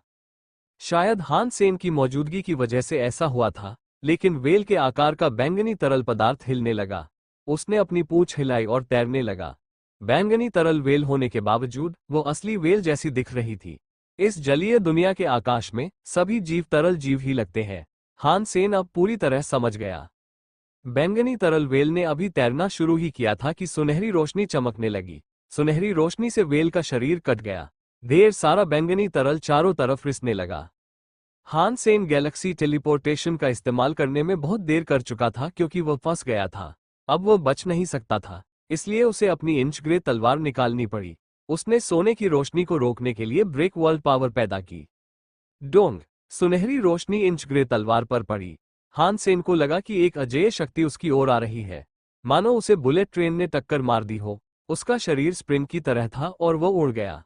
शायद हान सेन की मौजूदगी की वजह से ऐसा हुआ था, लेकिन वेल के आकार का बैंगनी तरल पदार्थ हिलने लगा। उसने अपनी पूंछ हिलाई और तैरने लगा। बैंगनी तरल वेल होने के बावजूद वो असली वेल जैसी दिख रही थी। इस जलीय दुनिया के आकाश में सभी जीव तरल जीव ही लगते हैं। हान सेन अब पूरी तरह समझ गया। बैंगनी तरल वेल ने अभी तैरना शुरू ही किया था कि सुनहरी रोशनी चमकने लगी। सुनहरी रोशनी से वेल का शरीर कट गया। ढेर सारा बैंगनी तरल चारों तरफ रिसने लगा। हान सेन गैलेक्सी टेलीपोर्टेशन का इस्तेमाल करने में बहुत देर कर चुका था क्योंकि वह फंस गया था। अब वो बच नहीं सकता था, इसलिए उसे अपनी इंच ग्रे तलवार निकालनी पड़ी। उसने सोने की रोशनी को रोकने के लिए ब्रेक वर्ल्ड पावर पैदा की। डोंग! सुनहरी रोशनी इंच ग्रे तलवार पर पड़ी। हान सेन को लगा कि एक अजेय शक्ति उसकी ओर आ रही है, मानो उसे बुलेट ट्रेन ने टक्कर मार दी हो। उसका शरीर स्प्रिंग की तरह था और वो उड़ गया।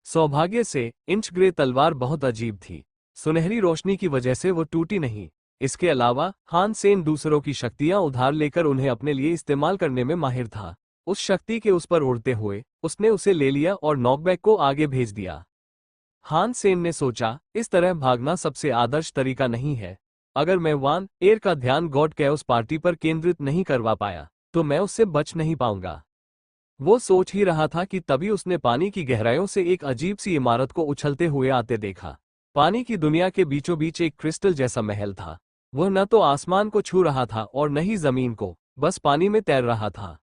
सौभाग्य से इंच ग्रे तलवार बहुत अजीब थी। सुनहरी रोशनी की वजह से वो टूटी नहीं। इसके अलावा हान सेन दूसरों की शक्तियां उधार लेकर उन्हें अपने लिए इस्तेमाल करने में माहिर था। उस शक्ति के उस पर उड़ते हुए उसने उसे ले लिया और नॉकबैक को आगे भेज दिया। हान सेन ने सोचा, इस तरह भागना सबसे आदर्श तरीका नहीं है। अगर मैं वान एयर का ध्यान गॉड कैओस पार्टी पर केंद्रित नहीं करवा पाया तो मैं उससे बच नहीं पाऊंगा। वो सोच ही रहा था कि तभी उसने पानी की गहराइयों से एक अजीब सी इमारत को उछलते हुए आते देखा। पानी की दुनिया के बीचों बीच एक क्रिस्टल जैसा महल था। वह न तो आसमान को छू रहा था और न ही जमीन को, बस पानी में तैर रहा था।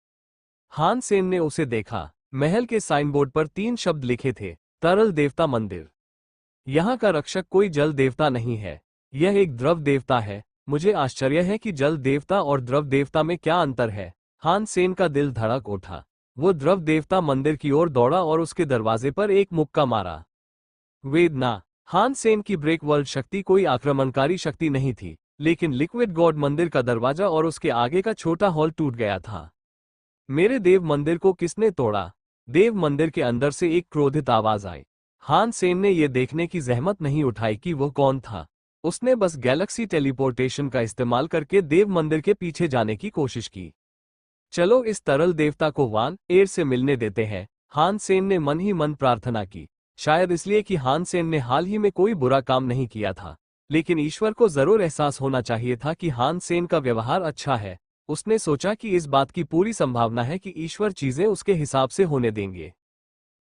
हान सेन ने उसे देखा। महल के साइनबोर्ड पर 3 शब्द लिखे थे, तरल देवता मंदिर। यहाँ का रक्षक कोई जल देवता नहीं है, यह एक द्रव देवता है। मुझे आश्चर्य है कि जल देवता और द्रव देवता में क्या अंतर है। हान सेन का दिल धड़क उठा। वो द्रव देवता मंदिर की ओर दौड़ा और उसके दरवाजे पर एक मुक्का मारा। वेदना! हान सेन की ब्रेक वर्ल्ड शक्ति कोई आक्रमणकारी शक्ति नहीं थी, लेकिन लिक्विड गॉड मंदिर का दरवाजा और उसके आगे का छोटा हॉल टूट गया था। मेरे देव मंदिर को किसने तोड़ा? देव मंदिर के अंदर से एक क्रोधित आवाज आई। हान सेन ने यह देखने की जहमत नहीं उठाई कि वह कौन था। उसने बस गैलेक्सी टेलीपोर्टेशन का इस्तेमाल करके देव मंदिर के पीछे जाने की कोशिश की। चलो इस तरल देवता को वान एयर से मिलने देते हैं, हान सेन ने मन ही मन प्रार्थना की। शायद इसलिए कि हान सेन ने हाल ही में कोई बुरा काम नहीं किया था, लेकिन ईश्वर को जरूर एहसास होना चाहिए था कि हान सेन का व्यवहार अच्छा है। उसने सोचा कि इस बात की पूरी संभावना है कि ईश्वर चीजें उसके हिसाब से होने देंगे।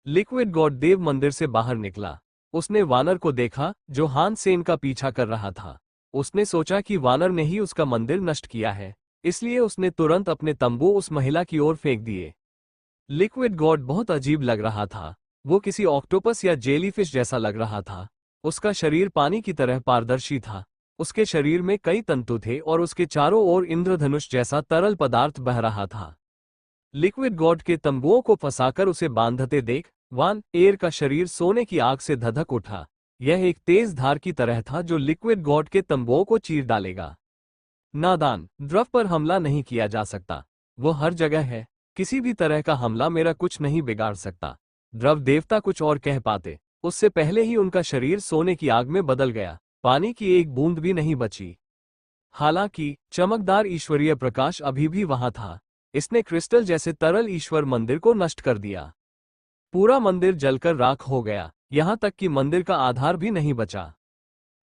लिक्विड गॉड देव मंदिर से बाहर निकला। उसने वानर को देखा जो हान सेन का पीछा कर रहा था। उसने सोचा कि वानर ने ही उसका मंदिर नष्ट किया है, इसलिए उसने तुरंत अपने तंबू उस महिला की ओर फेंक दिए। लिक्विड गॉड बहुत अजीब लग रहा था। वो किसी ऑक्टोपस या जेलीफिश जैसा लग रहा था। उसका शरीर पानी की तरह पारदर्शी था। उसके शरीर में कई तंतु थे और उसके चारों ओर इंद्रधनुष जैसा तरल पदार्थ बह रहा था। लिक्विड गॉड के तंबुओं को फंसाकर उसे बांधते देख वान एयर का शरीर सोने की आग से धधक उठा। यह एक तेज धार की तरह था जो लिक्विड गॉड के तंबुओं को चीर डालेगा। नादान, द्रव पर हमला नहीं किया जा सकता। वो हर जगह है। किसी भी तरह का हमला मेरा कुछ नहीं बिगाड़ सकता। द्रव देवता कुछ और कह पाते, उससे पहले ही उनका शरीर सोने की आग में बदल गया। पानी की एक बूंद भी नहीं बची। हालांकि चमकदार ईश्वरीय प्रकाश अभी भी वहां था। इसने क्रिस्टल जैसे तरल ईश्वर मंदिर को नष्ट कर दिया। पूरा मंदिर जलकर राख हो गया, यहां तक कि मंदिर का आधार भी नहीं बचा।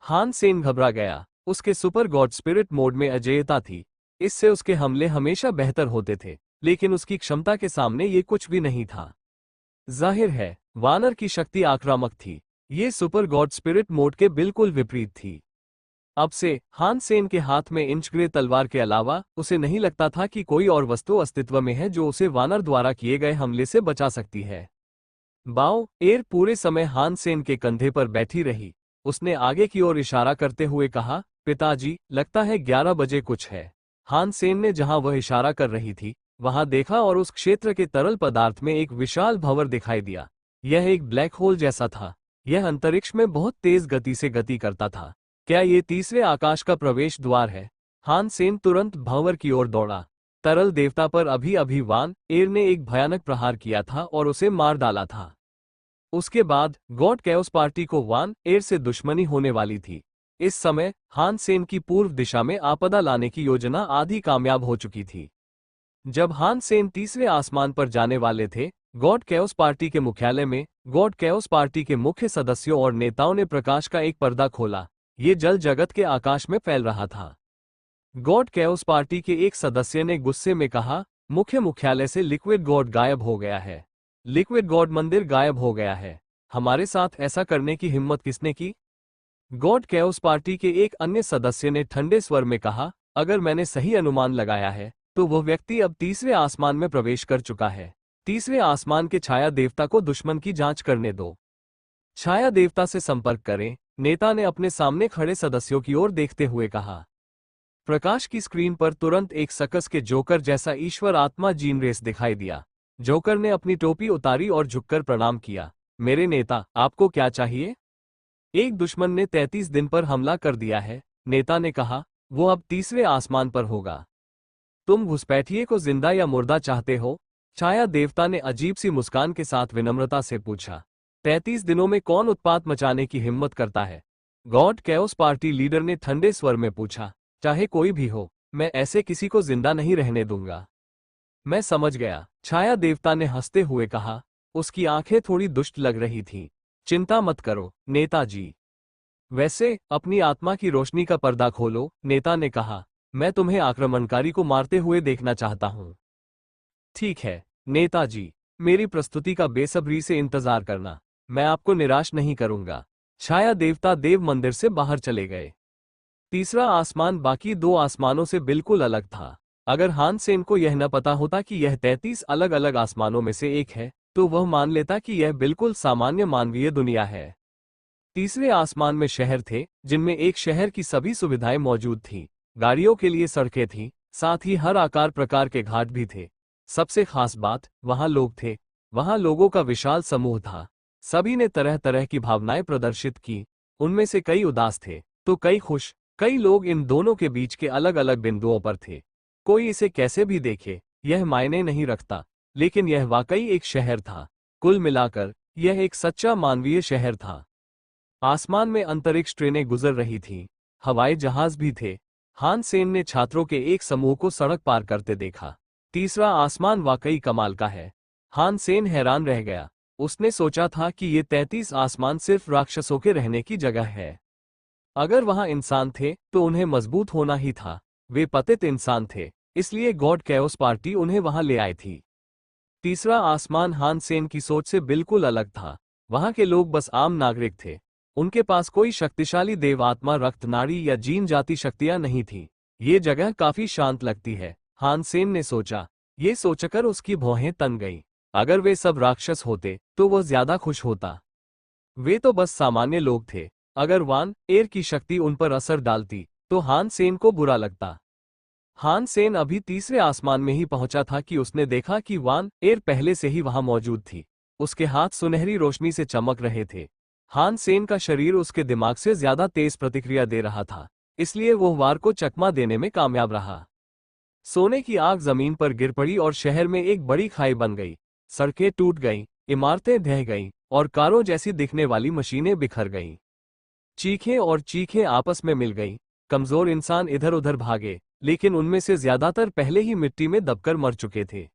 हान सेन घबरा गया। उसके सुपर गॉड स्पिरिट मोड में अजेयता थी। इससे उसके हमले हमेशा बेहतर होते थे, लेकिन उसकी क्षमता के सामने ये कुछ भी नहीं था। जाहिर है, वानर की शक्ति आक्रामक थी। ये सुपर गॉड स्पिरिट मोड के बिल्कुल विपरीत थी। अब से हान सेन के हाथ में इंचग्रे तलवार के अलावा उसे नहीं लगता था कि कोई और वस्तु अस्तित्व में है जो उसे वानर द्वारा किए गए हमले से बचा सकती है। बाओ एयर पूरे समय हान सेन के कंधे पर बैठी रही। उसने आगे की ओर इशारा करते हुए कहा, पिताजी, लगता है 11 बजे कुछ है। हान सेन ने जहां वह इशारा कर रही थी वहां देखा और उस क्षेत्र के तरल पदार्थ में एक विशाल भंवर दिखाई दिया। यह एक ब्लैक होल जैसा था। यह अंतरिक्ष में बहुत तेज गति से गति करता था। क्या ये तीसरे आकाश का प्रवेश द्वार है? हान सेन तुरंत भंवर की ओर दौड़ा। तरल देवता पर अभी अभी वान एयर ने एक भयानक प्रहार किया था और उसे मार डाला था। उसके बाद गॉड कैओस पार्टी को वान एयर से दुश्मनी होने वाली थी। इस समय हान सेन की पूर्व दिशा में आपदा लाने की योजना आधी कामयाब हो चुकी थी। जब हान सेन तीसरे आसमान पर जाने वाले थे, गॉड कैओस पार्टी के मुख्यालय में गॉड कैओस पार्टी के मुख्य सदस्यों और नेताओं ने प्रकाश का एक पर्दा खोला। ये जल जगत के आकाश में फैल रहा था। गॉड कैओस पार्टी के एक सदस्य ने गुस्से में कहा, मुख्य मुख्यालय से लिक्विड गॉड गायब हो गया है। लिक्विड गॉड मंदिर गायब हो गया है। हमारे साथ ऐसा करने की हिम्मत किसने की? गॉड कैओस पार्टी के एक अन्य सदस्य ने ठंडे स्वर में कहा, अगर मैंने सही अनुमान लगाया है तो वह व्यक्ति अब तीसरे आसमान में प्रवेश कर चुका है। तीसरे आसमान के छाया देवता को दुश्मन की जांच करने दो। छाया देवता से संपर्क करें, नेता ने अपने सामने खड़े सदस्यों की ओर देखते हुए कहा। प्रकाश की स्क्रीन पर तुरंत एक सकस के जोकर जैसा ईश्वर आत्मा जीन रेस दिखाई दिया। जोकर ने अपनी टोपी उतारी और झुककर प्रणाम किया। मेरे नेता, आपको क्या चाहिए? एक दुश्मन ने 33 दिन पर हमला कर दिया है, नेता ने कहा। वो अब तीसरे आसमान पर होगा। तुम घुसपैठिए को जिंदा या मुर्दा चाहते हो? छाया देवता ने अजीब सी मुस्कान के साथ विनम्रता से पूछा। 33 दिनों में कौन उत्पात मचाने की हिम्मत करता है? गॉड कैओस पार्टी लीडर ने ठंडे स्वर में पूछा। चाहे कोई भी हो, मैं ऐसे किसी को जिंदा नहीं रहने दूंगा। मैं समझ गया, छाया देवता ने हंसते हुए कहा। उसकी आंखें थोड़ी दुष्ट लग रही थीं। चिंता मत करो, नेताजी। वैसे अपनी आत्मा की रोशनी का पर्दा खोलो, नेता ने कहा। मैं तुम्हें आक्रमणकारी को मारते हुए देखना चाहता हूं। ठीक है, नेताजी। मेरी प्रस्तुति का बेसब्री से इंतजार करना। मैं आपको निराश नहीं करूंगा। छाया देवता देव मंदिर से बाहर चले गए। तीसरा आसमान बाकी दो आसमानों से बिल्कुल अलग था। अगर हान सेन को यह न पता होता कि यह 33 अलग अलग आसमानों में से एक है, तो वह मान लेता कि यह बिल्कुल सामान्य मानवीय दुनिया है। तीसरे आसमान में शहर थे, जिनमें एक शहर की सभी सुविधाएं मौजूद थीं। गाड़ियों के लिए सड़कें थीं, साथ ही हर आकार प्रकार के घाट भी थे। सबसे खास बात, वहां लोग थे। वहां लोगों का विशाल समूह था। सभी ने तरह तरह की भावनाएं प्रदर्शित की। उनमें से कई उदास थे तो कई खुश, कई लोग इन दोनों के बीच के अलग अलग बिंदुओं पर थे। कोई इसे कैसे भी देखे, यह मायने नहीं रखता, लेकिन यह वाकई एक शहर था। कुल मिलाकर यह एक सच्चा मानवीय शहर था। आसमान में अंतरिक्ष ट्रेनें गुजर रही थीं, हवाई जहाज भी थे। हान सेन ने छात्रों के एक समूह को सड़क पार करते देखा। तीसरा आसमान वाकई कमाल का है। हान सेन हैरान रह गया। उसने सोचा था कि ये 33 आसमान सिर्फ राक्षसों के रहने की जगह है। अगर वहां इंसान थे तो उन्हें मजबूत होना ही था। वे पतित इंसान थे, इसलिए गॉड कैओस पार्टी उन्हें वहां ले आई थी। तीसरा आसमान हान सेन की सोच से बिल्कुल अलग था। वहां के लोग बस आम नागरिक थे। उनके पास कोई शक्तिशाली देवात्मा, रक्त नाड़ी या जीन जाति शक्तियां नहीं थी। ये जगह काफी शांत लगती है, हान सेन ने सोचा। ये सोचकर उसकी भौहें तन गईं। अगर वे सब राक्षस होते तो वह ज्यादा खुश होता। वे तो बस सामान्य लोग थे। अगर वान एर की शक्ति उन पर असर डालती तो हान सेन को बुरा लगता। हान सेन अभी तीसरे आसमान में ही पहुंचा था कि उसने देखा कि वान एर पहले से ही वहां मौजूद थी। उसके हाथ सुनहरी रोशनी से चमक रहे थे। हान सेन का शरीर उसके दिमाग से ज्यादा तेज प्रतिक्रिया दे रहा था, इसलिए वो वार को चकमा देने में कामयाब रहा। सोने की आग जमीन पर गिर पड़ी और शहर में एक बड़ी खाई बन गई। सड़कें टूट गईं, इमारतें ढह गईं और कारों जैसी दिखने वाली मशीनें बिखर गईं। चीखें और चीखें आपस में मिल गईं। कमजोर इंसान इधर उधर भागे, लेकिन उनमें से ज्यादातर पहले ही मिट्टी में दबकर मर चुके थे।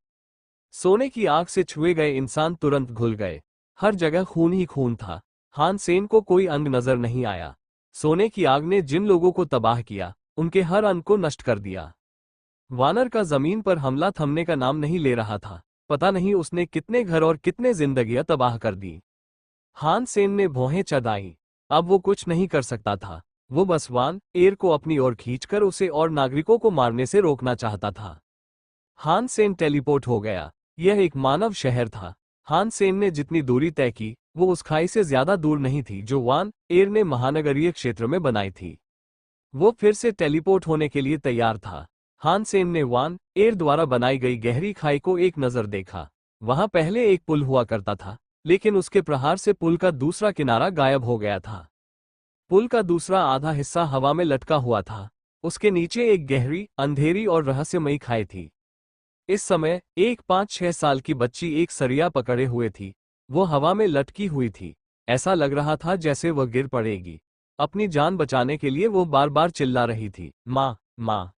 सोने की आग से छुए गए इंसान तुरंत घुल गए। हर जगह खून ही खून था। हान सेन को कोई अंग नजर नहीं आया। सोने की आग ने जिन लोगों को तबाह किया, उनके हर अंग को नष्ट कर दिया। वानर का जमीन पर हमला थमने का नाम नहीं ले रहा था। पता नहीं उसने कितने घर और कितने जिंदगियां तबाह कर दी। हान सेन ने भौहें चढ़ाई। अब वो कुछ नहीं कर सकता था। वो बस वान एर को अपनी ओर खींचकर उसे और नागरिकों को मारने से रोकना चाहता था। हान सेन टेलीपोर्ट हो गया। यह एक मानव शहर था। हान सेन ने जितनी दूरी तय की, वो उस खाई से ज्यादा दूर नहीं थी जो वान एर ने महानगरीय क्षेत्र में बनाई थी। वो फिर से टेलीपोर्ट होने के लिए तैयार था। हान सेन ने वान एर द्वारा बनाई गई गहरी खाई को एक नजर देखा। वहां पहले एक पुल हुआ करता था, लेकिन उसके प्रहार से पुल का दूसरा किनारा गायब हो गया था। पुल का दूसरा आधा हिस्सा हवा में लटका हुआ था। उसके नीचे एक गहरी, अंधेरी और रहस्यमयी खाई थी। इस समय एक 5-6 साल की बच्ची एक सरिया पकड़े हुए थी। वो हवा में लटकी हुई थी। ऐसा लग रहा था जैसे वह गिर पड़ेगी। अपनी जान बचाने के लिए वो बार बार चिल्ला रही थी, माँ, माँ।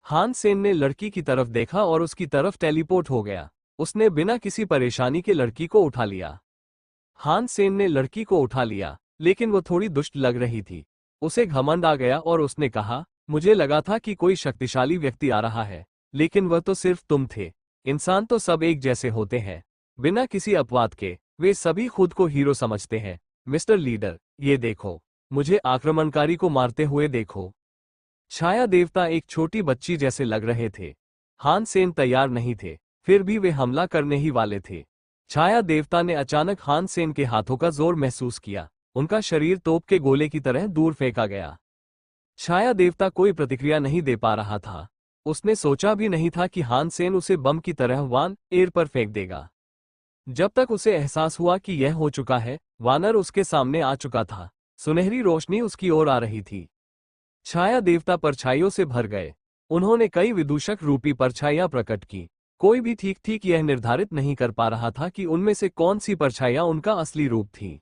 हान सेन ने लड़की की तरफ देखा और उसकी तरफ टेलीपोर्ट हो गया। उसने बिना किसी परेशानी के लड़की को उठा लिया। हान सेन ने लड़की को उठा लिया, लेकिन वो थोड़ी दुष्ट लग रही थी। उसे घमंड आ गया और उसने कहा, मुझे लगा था कि कोई शक्तिशाली व्यक्ति आ रहा है, लेकिन वह तो सिर्फ तुम थे। इंसान तो सब एक जैसे होते हैं, बिना किसी अपवाद के। वे सभी खुद को हीरो समझते हैं। मिस्टर लीडर, ये देखो, मुझे आक्रमणकारी को मारते हुए देखो। छाया देवता एक छोटी बच्ची जैसे लग रहे थे। हान सेन तैयार नहीं थे, फिर भी वे हमला करने ही वाले थे। छाया देवता ने अचानक हान सेन के हाथों का जोर महसूस किया। उनका शरीर तोप के गोले की तरह दूर फेंका गया। छाया देवता कोई प्रतिक्रिया नहीं दे पा रहा था। उसने सोचा भी नहीं था कि हान सेन उसे बम की तरह वान एर पर फेंक देगा। जब तक उसे एहसास हुआ कि यह हो चुका है, वानर उसके सामने आ चुका था। सुनहरी रोशनी उसकी ओर आ रही थी। छाया देवता परछाइयों से भर गए। उन्होंने कई विदूषक रूपी परछाइयां प्रकट की। कोई भी ठीक ठीक यह निर्धारित नहीं कर पा रहा था कि उनमें से कौन सी परछाइयां उनका असली रूप थी।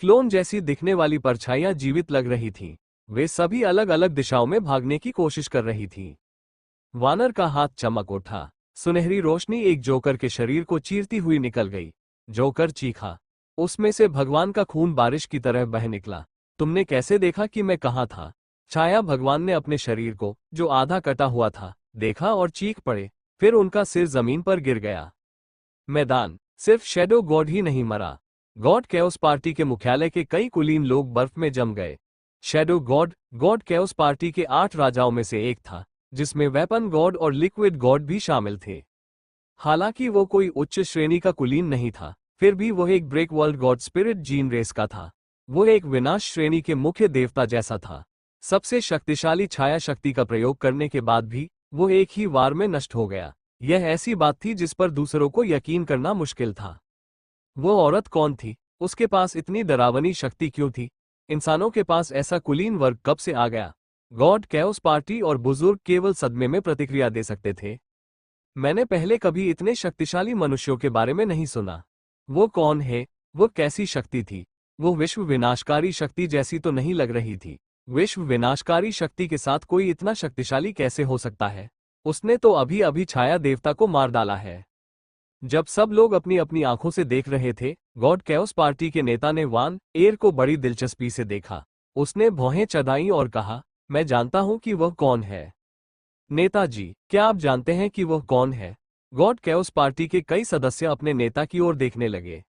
क्लोन जैसी दिखने वाली परछाइयां जीवित लग रही थीं। वे सभी अलग अलग दिशाओं में भागने की कोशिश कर रही थीं। वानर का हाथ चमक उठा। सुनहरी रोशनी एक जोकर के शरीर को चीरती हुई निकल गई। जोकर चीखा। उसमें से भगवान का खून बारिश की तरह बह निकला। तुमने कैसे देखा कि मैं कहाँ था? छाया भगवान ने अपने शरीर को, जो आधा कटा हुआ था, देखा और चीख पड़े। फिर उनका सिर जमीन पर गिर गया। मैदान, सिर्फ शैडो गॉड ही नहीं मरा। गॉड कैओस पार्टी के मुख्यालय के कई कुलीन लोग बर्फ में जम गए। Shadow God, God chaos party के 8 राजाओं में से एक था, जिसमें वेपन गॉड और लिक्विड गॉड भी शामिल थे। हालांकि वो कोई उच्च श्रेणी का कुलीन नहीं था, फिर भी वह एक break world god spirit gene race का था। वो एक विनाश श्रेणी के मुख्य देवता जैसा था। सबसे शक्तिशाली छाया शक्ति का प्रयोग करने के बाद भी वो एक ही वार में नष्ट हो गया। यह ऐसी बात थी जिस पर दूसरों को यकीन करना मुश्किल था। वो औरत कौन थी? उसके पास इतनी डरावनी शक्ति क्यों थी? इंसानों के पास ऐसा कुलीन वर्ग कब से आ गया? गॉड कैओस पार्टी और बुजुर्ग केवल सदमे में प्रतिक्रिया दे सकते थे। मैंने पहले कभी इतने शक्तिशाली मनुष्यों के बारे में नहीं सुना। वो कौन है? वो कैसी शक्ति थी? वो विश्व विनाशकारी शक्ति जैसी तो नहीं लग रही थी। विश्व विनाशकारी शक्ति के साथ कोई इतना शक्तिशाली कैसे हो सकता है? उसने तो अभी अभी छाया देवता को मार डाला है। जब सब लोग अपनी अपनी आंखों से देख रहे थे, गॉड कैओस पार्टी के नेता ने वान एर को बड़ी दिलचस्पी से देखा। उसने भौहें चढ़ाई और कहा, मैं जानता हूं कि वह कौन है। नेताजी, क्या आप जानते हैं कि वह कौन है? गॉड कैओस पार्टी के कई सदस्य अपने नेता की ओर देखने लगे।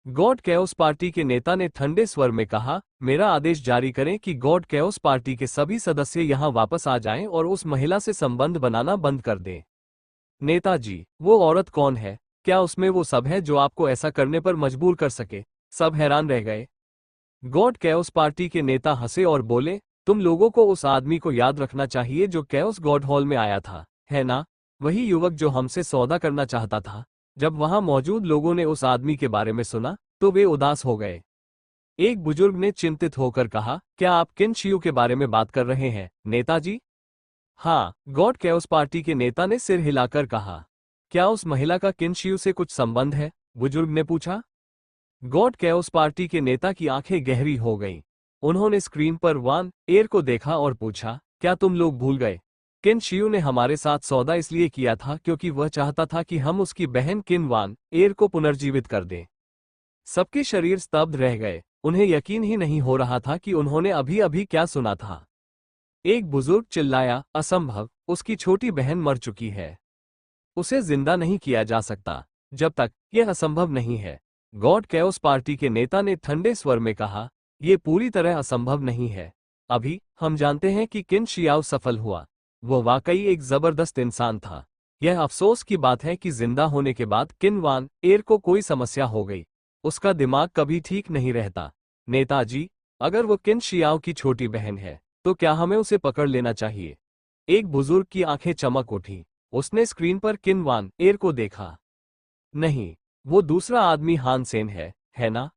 गॉड कैओस पार्टी के नेता ने ठंडे स्वर में कहा, मेरा आदेश जारी करें कि गॉड कैओस पार्टी के सभी सदस्य यहां वापस आ जाएं और उस महिला से संबंध बनाना बंद कर दें। नेताजी, वो औरत कौन है? क्या उसमें वो सब है जो आपको ऐसा करने पर मजबूर कर सके? सब हैरान रह गए। गॉड कैओस पार्टी के नेता हंसे और बोले, तुम लोगों को उस आदमी को याद रखना चाहिए जो कैओस गॉड हॉल में आया था, है ना? वही युवक जो हमसे सौदा करना चाहता था। जब वहां मौजूद लोगों ने उस आदमी के बारे में सुना तो वे उदास हो गए। एक बुजुर्ग ने चिंतित होकर कहा, क्या आप किन शियू के बारे में बात कर रहे हैं, नेताजी? हाँ, गॉड कैओस पार्टी के नेता ने सिर हिलाकर कहा। क्या उस महिला का किन शियू से कुछ संबंध है? बुजुर्ग ने पूछा। गॉड कैओस पार्टी के नेता की आंखें गहरी हो गईं। उन्होंने स्क्रीन पर वान एर को देखा और पूछा, क्या तुम लोग भूल गए? किन शियू ने हमारे साथ सौदा इसलिए किया था क्योंकि वह चाहता था कि हम उसकी बहन किन वान एर को पुनर्जीवित कर दें। सबके शरीर स्तब्ध रह गए। उन्हें यकीन ही नहीं हो रहा था कि उन्होंने अभी अभी क्या सुना था। एक बुजुर्ग चिल्लाया, असंभव, उसकी छोटी बहन मर चुकी है। उसे जिंदा नहीं किया जा सकता। जब तक यह असंभव नहीं है। गॉड कैओस पार्टी के नेता ने ठंडे स्वर में कहा, यह पूरी तरह असंभव नहीं है। अभी हम जानते हैं कि किन शियाओ सफल हुआ। वो वाकई एक जबरदस्त इंसान था। यह अफसोस की बात है कि जिंदा होने के बाद किन वान एर को कोई समस्या हो गई। उसका दिमाग कभी ठीक नहीं रहता। नेताजी, अगर वो किन शियाओ की छोटी बहन है तो क्या हमें उसे पकड़ लेना चाहिए? एक बुजुर्ग की आंखें चमक उठी। उसने स्क्रीन पर किन वान एर को देखा। नहीं, वो दूसरा आदमी हान सेन है ना?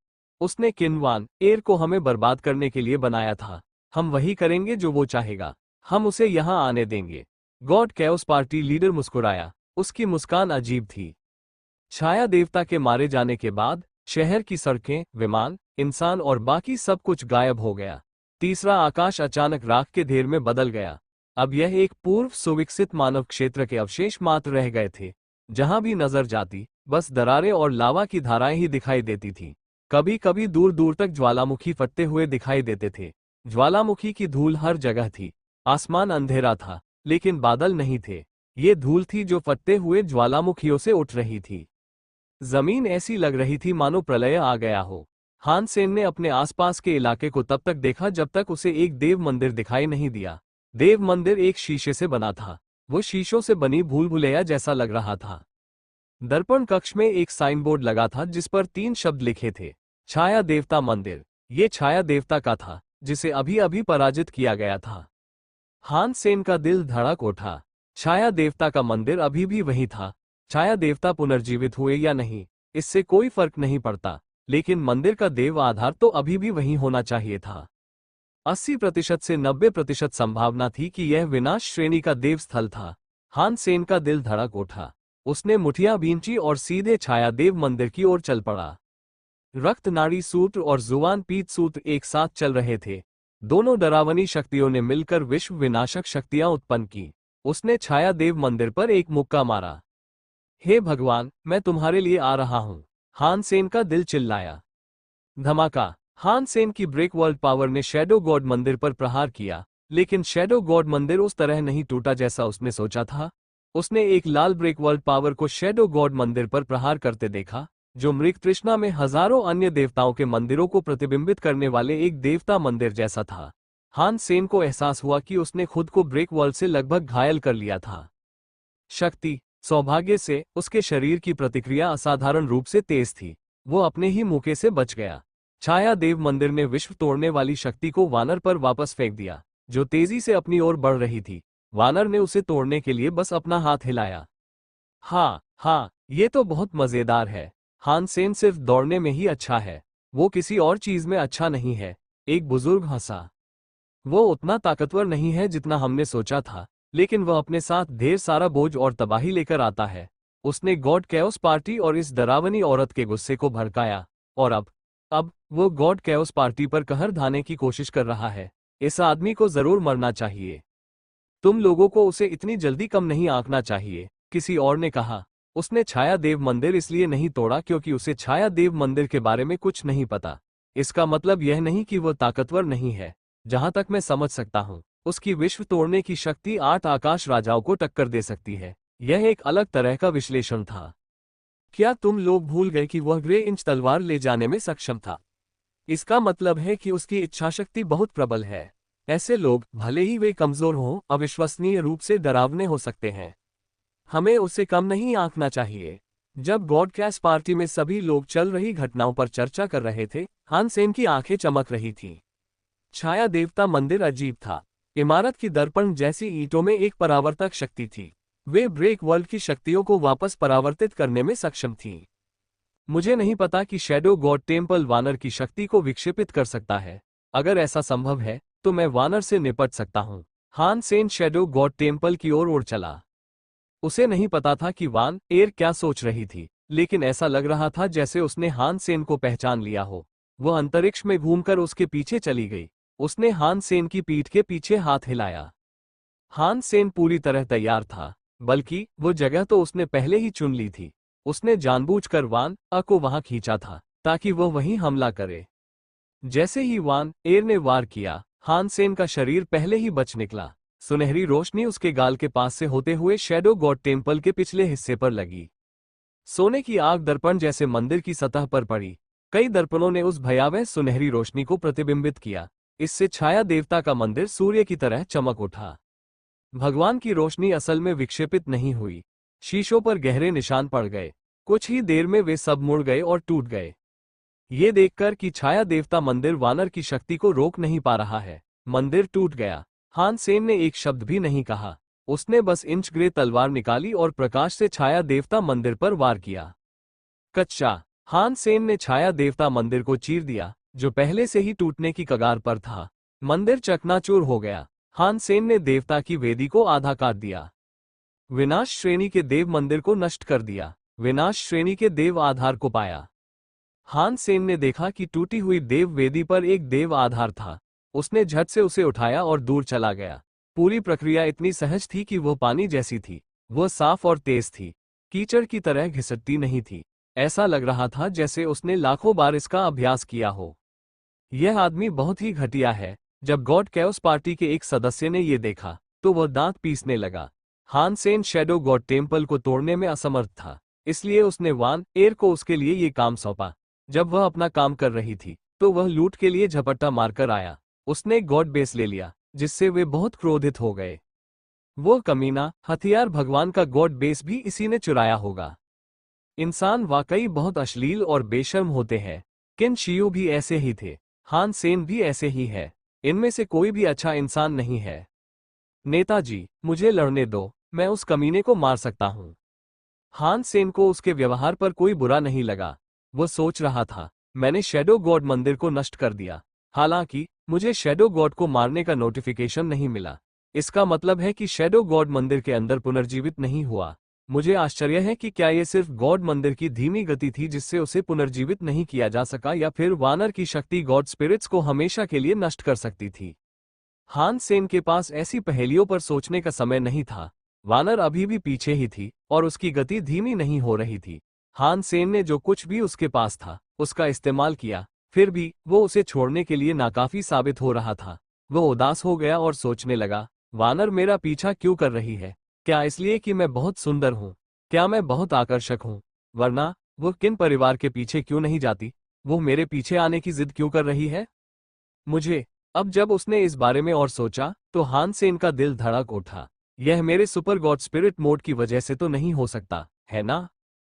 उसने किन वान एर को हमें बर्बाद करने के लिए बनाया था। हम वही करेंगे जो वो चाहेगा। हम उसे यहां आने देंगे। गॉड कैओस पार्टी लीडर मुस्कुराया। उसकी मुस्कान अजीब थी। छाया देवता के मारे जाने के बाद शहर की सड़कें, विमान, इंसान और बाकी सब कुछ गायब हो गया। तीसरा आकाश अचानक राख के ढेर में बदल गया। अब यह एक पूर्व सुविकसित मानव क्षेत्र के अवशेष मात्र रह गए थे। जहां भी नजर जाती बस दरारें और लावा की धाराएं ही दिखाई देती थीं। कभी कभी दूर दूर तक ज्वालामुखी फटते हुए दिखाई देते थे। ज्वालामुखी की धूल हर जगह थी। आसमान अंधेरा था, लेकिन बादल नहीं थे। ये धूल थी जो फटते हुए ज्वालामुखियों से उठ रही थी। जमीन ऐसी लग रही थी मानो प्रलय आ गया हो। हान सेन ने अपने आसपास के इलाके को तब तक देखा जब तक उसे एक देव मंदिर दिखाई नहीं दिया। देव मंदिर एक शीशे से बना था। वो शीशों से बनी भूल भुलैया जैसा लग रहा था। दर्पण कक्ष में एक साइन बोर्ड लगा था जिस पर 3 शब्द लिखे थे, छाया देवता मंदिर। ये छाया देवता का था जिसे अभी अभी पराजित किया गया था। हान सेन का दिल धड़क उठा। छाया देवता का मंदिर अभी भी वही था। छाया देवता पुनर्जीवित हुए या नहीं, इससे कोई फर्क नहीं पड़ता, लेकिन मंदिर का देव आधार तो अभी भी वही होना चाहिए था। 80% से 90% संभावना थी कि यह विनाश श्रेणी का देव स्थल था। हान सेन का दिल धड़क उठा। उसने मुठियां बींची और सीधे छाया देव मंदिर की ओर चल पड़ा। रक्त नाड़ी सूत्र और जुबान पीत सूत्र एक साथ चल रहे थे। दोनों डरावनी शक्तियों ने मिलकर विश्व विनाशक शक्तियां उत्पन्न की। उसने छाया देव मंदिर पर एक मुक्का मारा। हे भगवान, मैं तुम्हारे लिए आ रहा हूं, हान सेन का दिल चिल्लाया। धमाका। हान सेन की ब्रेक वर्ल्ड पावर ने शैडो गॉड मंदिर पर प्रहार किया, लेकिन शैडो गॉड मंदिर उस तरह नहीं टूटा जैसा उसने सोचा था। उसने एक लाल ब्रेक वर्ल्ड पावर को शैडो गॉड मंदिर पर प्रहार करते देखा, जो मृग तृष्णा में हजारों अन्य देवताओं के मंदिरों को प्रतिबिंबित करने वाले एक देवता मंदिर जैसा था। हान सेन को एहसास हुआ कि उसने खुद को ब्रेक वर्ल्ड से लगभग घायल कर लिया था। शक्ति। सौभाग्य से उसके शरीर की प्रतिक्रिया असाधारण रूप से तेज थी। वो अपने ही मौके से बच गया। छाया देव मंदिर ने विश्व तोड़ने वाली शक्ति को वानर पर वापस फेंक दिया, जो तेजी से अपनी ओर बढ़ रही थी। वानर ने उसे तोड़ने के लिए बस अपना हाथ हिलाया। हाँ, ये तो बहुत मजेदार है। हान सेन सिर्फ दौड़ने में ही अच्छा है, वो किसी और चीज में अच्छा नहीं है। एक बुजुर्ग हंसा। वो उतना ताकतवर नहीं है जितना हमने सोचा था, लेकिन वह अपने साथ ढेर सारा बोझ और तबाही लेकर आता है। उसने गॉड कैओस पार्टी और इस डरावनी औरत के गुस्से को भड़काया, और अब वो गॉड कैओस पार्टी पर कहर ढाने की कोशिश कर रहा है। इस आदमी को जरूर मरना चाहिए। तुम लोगों को उसे इतनी जल्दी कम नहीं आंकना चाहिए, किसी और ने कहा। उसने छाया देव मंदिर इसलिए नहीं तोड़ा क्योंकि उसे छाया देव मंदिर के बारे में कुछ नहीं पता। इसका मतलब यह नहीं कि वह ताकतवर नहीं है। जहां तक मैं समझ सकता हूं, उसकी विश्व तोड़ने की शक्ति 8 आकाश राजाओं को टक्कर दे सकती है। यह एक अलग तरह का विश्लेषण था। क्या तुम लोग भूल गए कि वह ग्रे इंच तलवार ले जाने में सक्षम था? इसका मतलब है कि उसकी इच्छाशक्ति बहुत प्रबल है। ऐसे लोग, भले ही वे कमजोर हों, अविश्वसनीय रूप से डरावने हो सकते हैं। हमें उसे कम नहीं आंकना चाहिए। जब ब्रॉडकास्ट पार्टी में सभी लोग चल रही घटनाओं पर चर्चा कर रहे थे, हान सेन की आंखें चमक रही थीं। छाया देवता मंदिर अजीब था। इमारत की दर्पण जैसी ईंटों में एक परावर्तक शक्ति थी। वे ब्रेक वर्ल्ड की शक्तियों को वापस परावर्तित करने में सक्षम थीं। मुझे नहीं पता कि शैडो गॉड टेम्पल वानर की शक्ति को विक्षेपित कर सकता है। अगर ऐसा संभव है, तो मैं वानर से निपट सकता हूं। हान सेन शैडो गॉड टेम्पल की ओर उड़ चला। उसे नहीं पता था कि वान एर क्या सोच रही थी, लेकिन ऐसा लग रहा था जैसे उसने हान सेन को पहचान लिया हो। वह अंतरिक्ष में घूमकर उसके पीछे चली गई। उसने हान सेन की पीठ के पीछे हाथ हिलाया। हान सेन पूरी तरह तैयार था, बल्कि वो जगह तो उसने पहले ही चुन ली थी। उसने जानबूझकर वान अ को वहां खींचा था, ताकि वह वहीं हमला करे। जैसे ही वान एर ने वार किया, हान सेन का शरीर पहले ही बच निकला। सुनहरी रोशनी उसके गाल के पास से होते हुए शैडो गॉड टेम्पल के पिछले हिस्से पर लगी। सोने की आग दर्पण जैसे मंदिर की सतह पर पड़ी। कई दर्पणों ने उस भयावह सुनहरी रोशनी को प्रतिबिंबित किया। इससे छाया देवता का मंदिर सूर्य की तरह चमक उठा। भगवान की रोशनी असल में विक्षेपित नहीं हुई। शीशों पर गहरे निशान पड़ गए। कुछ ही देर में वे सब मुड़ गए और टूट गए। ये देखकर कि छाया देवता मंदिर वानर की शक्ति को रोक नहीं पा रहा है, मंदिर टूट गया। हान सेन ने एक शब्द भी नहीं कहा। उसने बस इंच ग्रे तलवार निकाली और प्रकाश से छाया देवता मंदिर पर वार किया। कच्चा। हान सेन ने छाया देवता मंदिर को चीर दिया, जो पहले से ही टूटने की कगार पर था। मंदिर चकनाचूर हो गया। हान सेन ने देवता की वेदी को आधा काट दिया। विनाश श्रेणी के देव मंदिर को नष्ट कर दिया। विनाश श्रेणी के देव आधार को पाया। हान सेन ने देखा कि टूटी हुई देव वेदी पर एक देव आधार था। उसने झट से उसे उठाया और दूर चला गया। पूरी प्रक्रिया इतनी सहज थी कि वह पानी जैसी थी। वह साफ और तेज थी, कीचड़ की तरह घिसटती नहीं थी। ऐसा लग रहा था जैसे उसने लाखों बार इसका अभ्यास किया हो। यह आदमी बहुत ही घटिया है। जब गॉड कैओस पार्टी के एक सदस्य ने यह देखा, तो वह दांत पीसने लगा। हान सेन शैडो गॉड टेम्पल को तोड़ने में असमर्थ था, इसलिए उसने वान एर को उसके लिए ये काम सौंपा। जब वह अपना काम कर रही थी, तो वह लूट के लिए झपट्टा मारकर आया। उसने गॉड बेस ले लिया, जिससे वे बहुत क्रोधित हो गए। वो कमीना हथियार भगवान का गॉड बेस भी इसी ने चुराया होगा। इंसान वाकई बहुत अश्लील और बेशर्म होते हैं। किन शियू भी ऐसे ही थे। हान सेन भी ऐसे ही है। इनमें से कोई भी अच्छा इंसान नहीं है। नेताजी, मुझे लड़ने दो, मैं उस कमीने को मार सकता हूं। हान सेन को उसके व्यवहार पर कोई बुरा नहीं लगा। वो सोच रहा था, मैंने शैडो गॉड मंदिर को नष्ट कर दिया। हालांकि मुझे शैडो गॉड को मारने का नोटिफिकेशन नहीं मिला। इसका मतलब है कि शैडो गॉड मंदिर के अंदर पुनर्जीवित नहीं हुआ। मुझे आश्चर्य है कि क्या ये सिर्फ गॉड मंदिर की धीमी गति थी जिससे उसे पुनर्जीवित नहीं किया जा सका, या फिर वानर की शक्ति गॉड स्पिरिट्स को हमेशा के लिए नष्ट कर सकती थी। हान सेन के पास ऐसी पहेलियों पर सोचने का समय नहीं था। वानर अभी भी पीछे ही थी और उसकी गति धीमी नहीं हो रही थी। हान सेन ने जो कुछ भी उसके पास था, उसका इस्तेमाल किया। फिर भी वो उसे छोड़ने के लिए नाकाफी साबित हो रहा था। वो उदास हो गया और सोचने लगा, वानर मेरा पीछा क्यों कर रही है? क्या इसलिए कि मैं बहुत सुंदर हूँ? क्या मैं बहुत आकर्षक हूँ? वरना वो किन परिवार के पीछे क्यों नहीं जाती? वो मेरे पीछे आने की जिद क्यों कर रही है? मुझे। अब जब उसने इस बारे में और सोचा, तो हान सेन का दिल धड़क उठा। यह मेरे सुपर गॉड स्पिरिट मोड की वजह से तो नहीं हो सकता, है ना?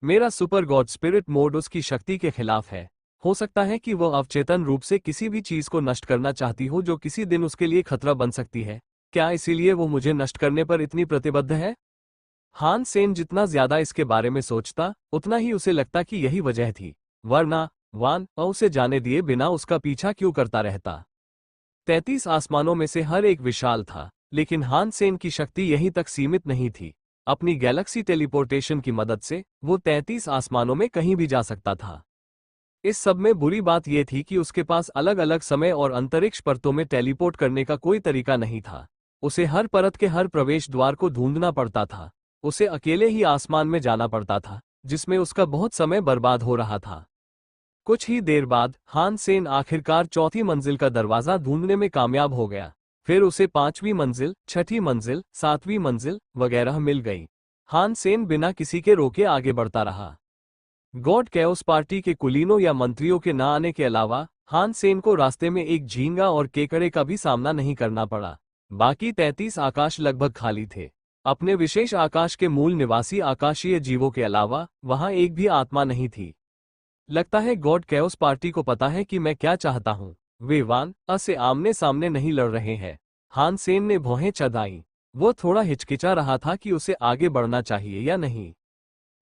मेरा सुपर गॉड स्पिरिट मोड उसकी शक्ति के खिलाफ है। हो सकता है कि वह अवचेतन रूप से किसी भी चीज को नष्ट करना चाहती हो जो किसी दिन उसके लिए खतरा बन सकती है। क्या इसीलिए वो मुझे नष्ट करने पर इतनी प्रतिबद्ध है? हान सेन जितना ज्यादा इसके बारे में सोचता, उतना ही उसे लगता कि यही वजह थी। वरना वान उसे जाने दिए बिना उसका पीछा क्यों करता रहता। 33 आसमानों में से हर एक विशाल था, लेकिन हान सेन की शक्ति यहीं तक सीमित नहीं थी। अपनी गैलेक्सी टेलीपोर्टेशन की मदद से वो 33 आसमानों में कहीं भी जा सकता था। इस सब में बुरी बात यह थी कि उसके पास अलग अलग समय और अंतरिक्ष परतों में टेलीपोर्ट करने का कोई तरीका नहीं था। उसे हर परत के हर प्रवेश द्वार को ढूंढना पड़ता था। उसे अकेले ही आसमान में जाना पड़ता था, जिसमें उसका बहुत समय बर्बाद हो रहा था। कुछ ही देर बाद हान सेन आखिरकार चौथी मंजिल का दरवाजा ढूंढने में कामयाब हो गया। फिर उसे 5वीं मंजिल, 6ठी मंजिल, 7वीं मंजिल वगैरह मिल गई। हान सेन बिना किसी के रोके आगे बढ़ता रहा। गॉड कैओस पार्टी के कुलीनों या मंत्रियों के न आने के अलावा हान सेन को रास्ते में एक झींगा और केकड़े का भी सामना नहीं करना पड़ा। बाकी 33 आकाश लगभग खाली थे। अपने विशेष आकाश के मूल निवासी आकाशीय जीवों के अलावा वहां एक भी आत्मा नहीं थी। लगता है गॉड कैओस पार्टी को पता है कि मैं क्या चाहता हूं। वे वान अ से आमने सामने नहीं लड़ रहे हैं। हान सेन ने भौहें चढ़ाईं। वो थोड़ा हिचकिचा रहा था कि उसे आगे बढ़ना चाहिए या नहीं।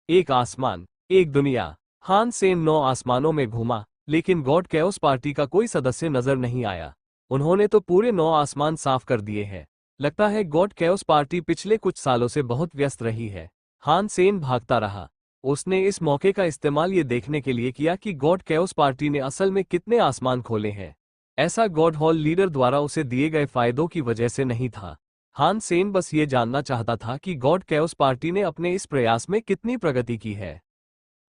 एक आसमान, एक दुनिया। हान सेन 9 आसमानों में घूमा, लेकिन गॉड कैओस पार्टी का कोई सदस्य नजर नहीं आया। उन्होंने तो पूरे 9 आसमान साफ कर दिए हैं। लगता है गॉड कैओस पार्टी पिछले कुछ सालों से बहुत व्यस्त रही है। हान सेन भागता रहा। उसने इस मौके का इस्तेमाल ये देखने के लिए किया कि गॉड कैओस पार्टी ने असल में कितने आसमान खोले हैं। ऐसा गॉड हॉल लीडर द्वारा उसे दिए गए फायदों की वजह से नहीं था। हान सेन बस ये जानना चाहता था कि गॉड कैओस पार्टी ने अपने इस प्रयास में कितनी प्रगति की है।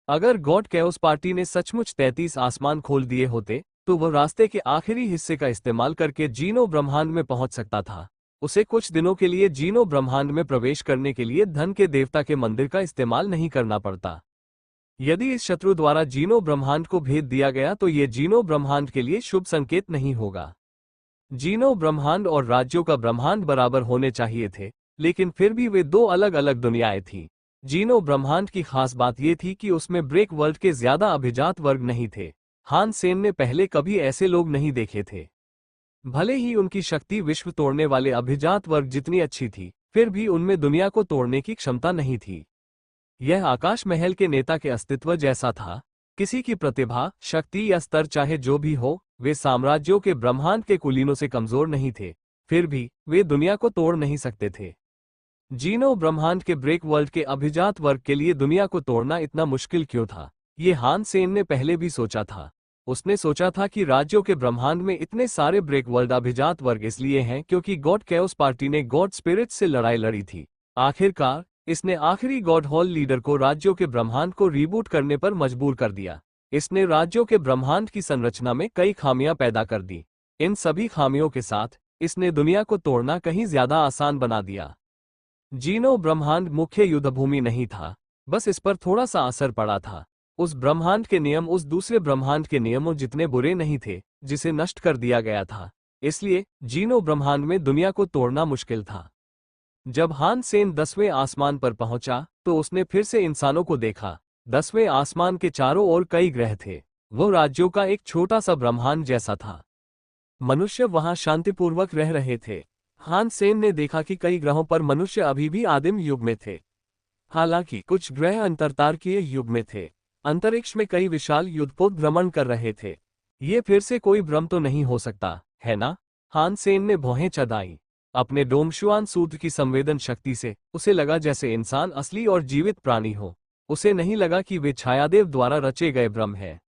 अगर गॉड कैओस पार्टी ने सचमुच 33 आसमान खोल दिए होते, तो वह रास्ते के आखिरी हिस्से का इस्तेमाल करके जीनो ब्रह्मांड में पहुंच सकता था। उसे कुछ दिनों के लिए जीनो ब्रह्मांड में प्रवेश करने के लिए धन के देवता के मंदिर का इस्तेमाल नहीं करना पड़ता। यदि इस शत्रु द्वारा जीनो ब्रह्मांड को भेद दिया गया तो ये जीनो ब्रह्मांड के लिए शुभ संकेत नहीं होगा। जीनो ब्रह्मांड और राज्यों का ब्रह्मांड बराबर होने चाहिए थे, लेकिन फिर भी वे 2 अलग अलग दुनियाएं थीं। जीनो ब्रह्मांड की खास बात यह थी कि उसमें ब्रेक वर्ल्ड के ज्यादा अभिजात वर्ग नहीं थे। हान सेन ने पहले कभी ऐसे लोग नहीं देखे थे। भले ही उनकी शक्ति विश्व तोड़ने वाले अभिजात वर्ग जितनी अच्छी थी, फिर भी उनमें दुनिया को तोड़ने की क्षमता नहीं थी। यह आकाश महल के नेता के अस्तित्व जैसा था। किसी की प्रतिभा, शक्ति या स्तर चाहे जो भी हो, वे साम्राज्यों के ब्रह्मांड के कुलीनों से कमजोर नहीं थे। फिर भी वे दुनिया को तोड़ नहीं सकते थे। जीनो ब्रह्मांड के ब्रेक वर्ल्ड के अभिजात वर्ग के लिए दुनिया को तोड़ना इतना मुश्किल क्यों था? ये हान सेन ने पहले भी सोचा था। उसने सोचा था कि राज्यों के ब्रह्मांड में इतने सारे ब्रेक वर्ल्ड अभिजात वर्ग इसलिए हैं क्योंकि गॉड कैओस पार्टी ने गॉड स्पिरिट से लड़ाई लड़ी थी। आखिरकार इसने आखिरी गॉड हॉल लीडर को राज्यों के ब्रह्मांड को रीबूट करने पर मजबूर कर दिया। इसने राज्यों के ब्रह्मांड की संरचना में कई खामियां पैदा कर दी। इन सभी खामियों के साथ इसने दुनिया को तोड़ना कहीं ज्यादा आसान बना दिया। जीनो ब्रह्मांड मुख्य युद्धभूमि नहीं था, बस इस पर थोड़ा सा असर पड़ा था। उस ब्रह्मांड के नियम उस दूसरे ब्रह्मांड के नियमों जितने बुरे नहीं थे, जिसे नष्ट कर दिया गया था। इसलिए जीनो ब्रह्मांड में दुनिया को तोड़ना मुश्किल था। जब हान सेन 10वें आसमान पर पहुंचा, तो उसने फिर से इंसानों को देखा। 10वें आसमान के चारों ओर कई ग्रह थे। वो राज्यों का एक छोटा सा ब्रह्मांड जैसा था। मनुष्य वहां शांतिपूर्वक रह रहे थे। हान सेन ने देखा कि कई ग्रहों पर मनुष्य अभी भी आदिम युग में थे। हालांकि कुछ ग्रह अंतरतारकीय युग में थे। अंतरिक्ष में कई विशाल युद्धपोत भ्रमण कर रहे थे। ये फिर से कोई भ्रम तो नहीं हो सकता, है ना? हान सेन ने भौहें चढ़ाईं। अपने डोमशुआन सूत्र की संवेदन शक्ति से उसे लगा जैसे इंसान असली और जीवित प्राणी हो। उसे नहीं लगा कि वे छायादेव द्वारा रचे गए भ्रम हैं।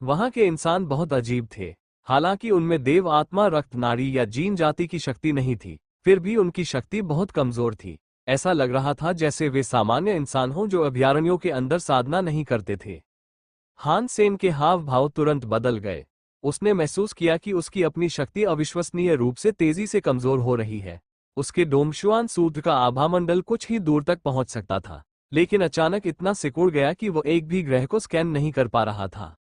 वहां के इंसान बहुत अजीब थे। हालांकि उनमें देव आत्मा, रक्त नाड़ी या जीन जाति की शक्ति नहीं थी, फिर भी उनकी शक्ति बहुत कमजोर थी। ऐसा लग रहा था जैसे वे सामान्य इंसान हों जो अभयारण्यों के अंदर साधना नहीं करते थे। हान सेन के हाव भाव तुरंत बदल गए। उसने महसूस किया कि उसकी अपनी शक्ति अविश्वसनीय रूप से तेजी से कमजोर हो रही है। उसके डोमशुआन सूत्र का आभामंडल कुछ ही दूर तक पहुंच सकता था, लेकिन अचानक इतना सिकुड़ गया कि वो एक भी ग्रह को स्कैन नहीं कर पा रहा था।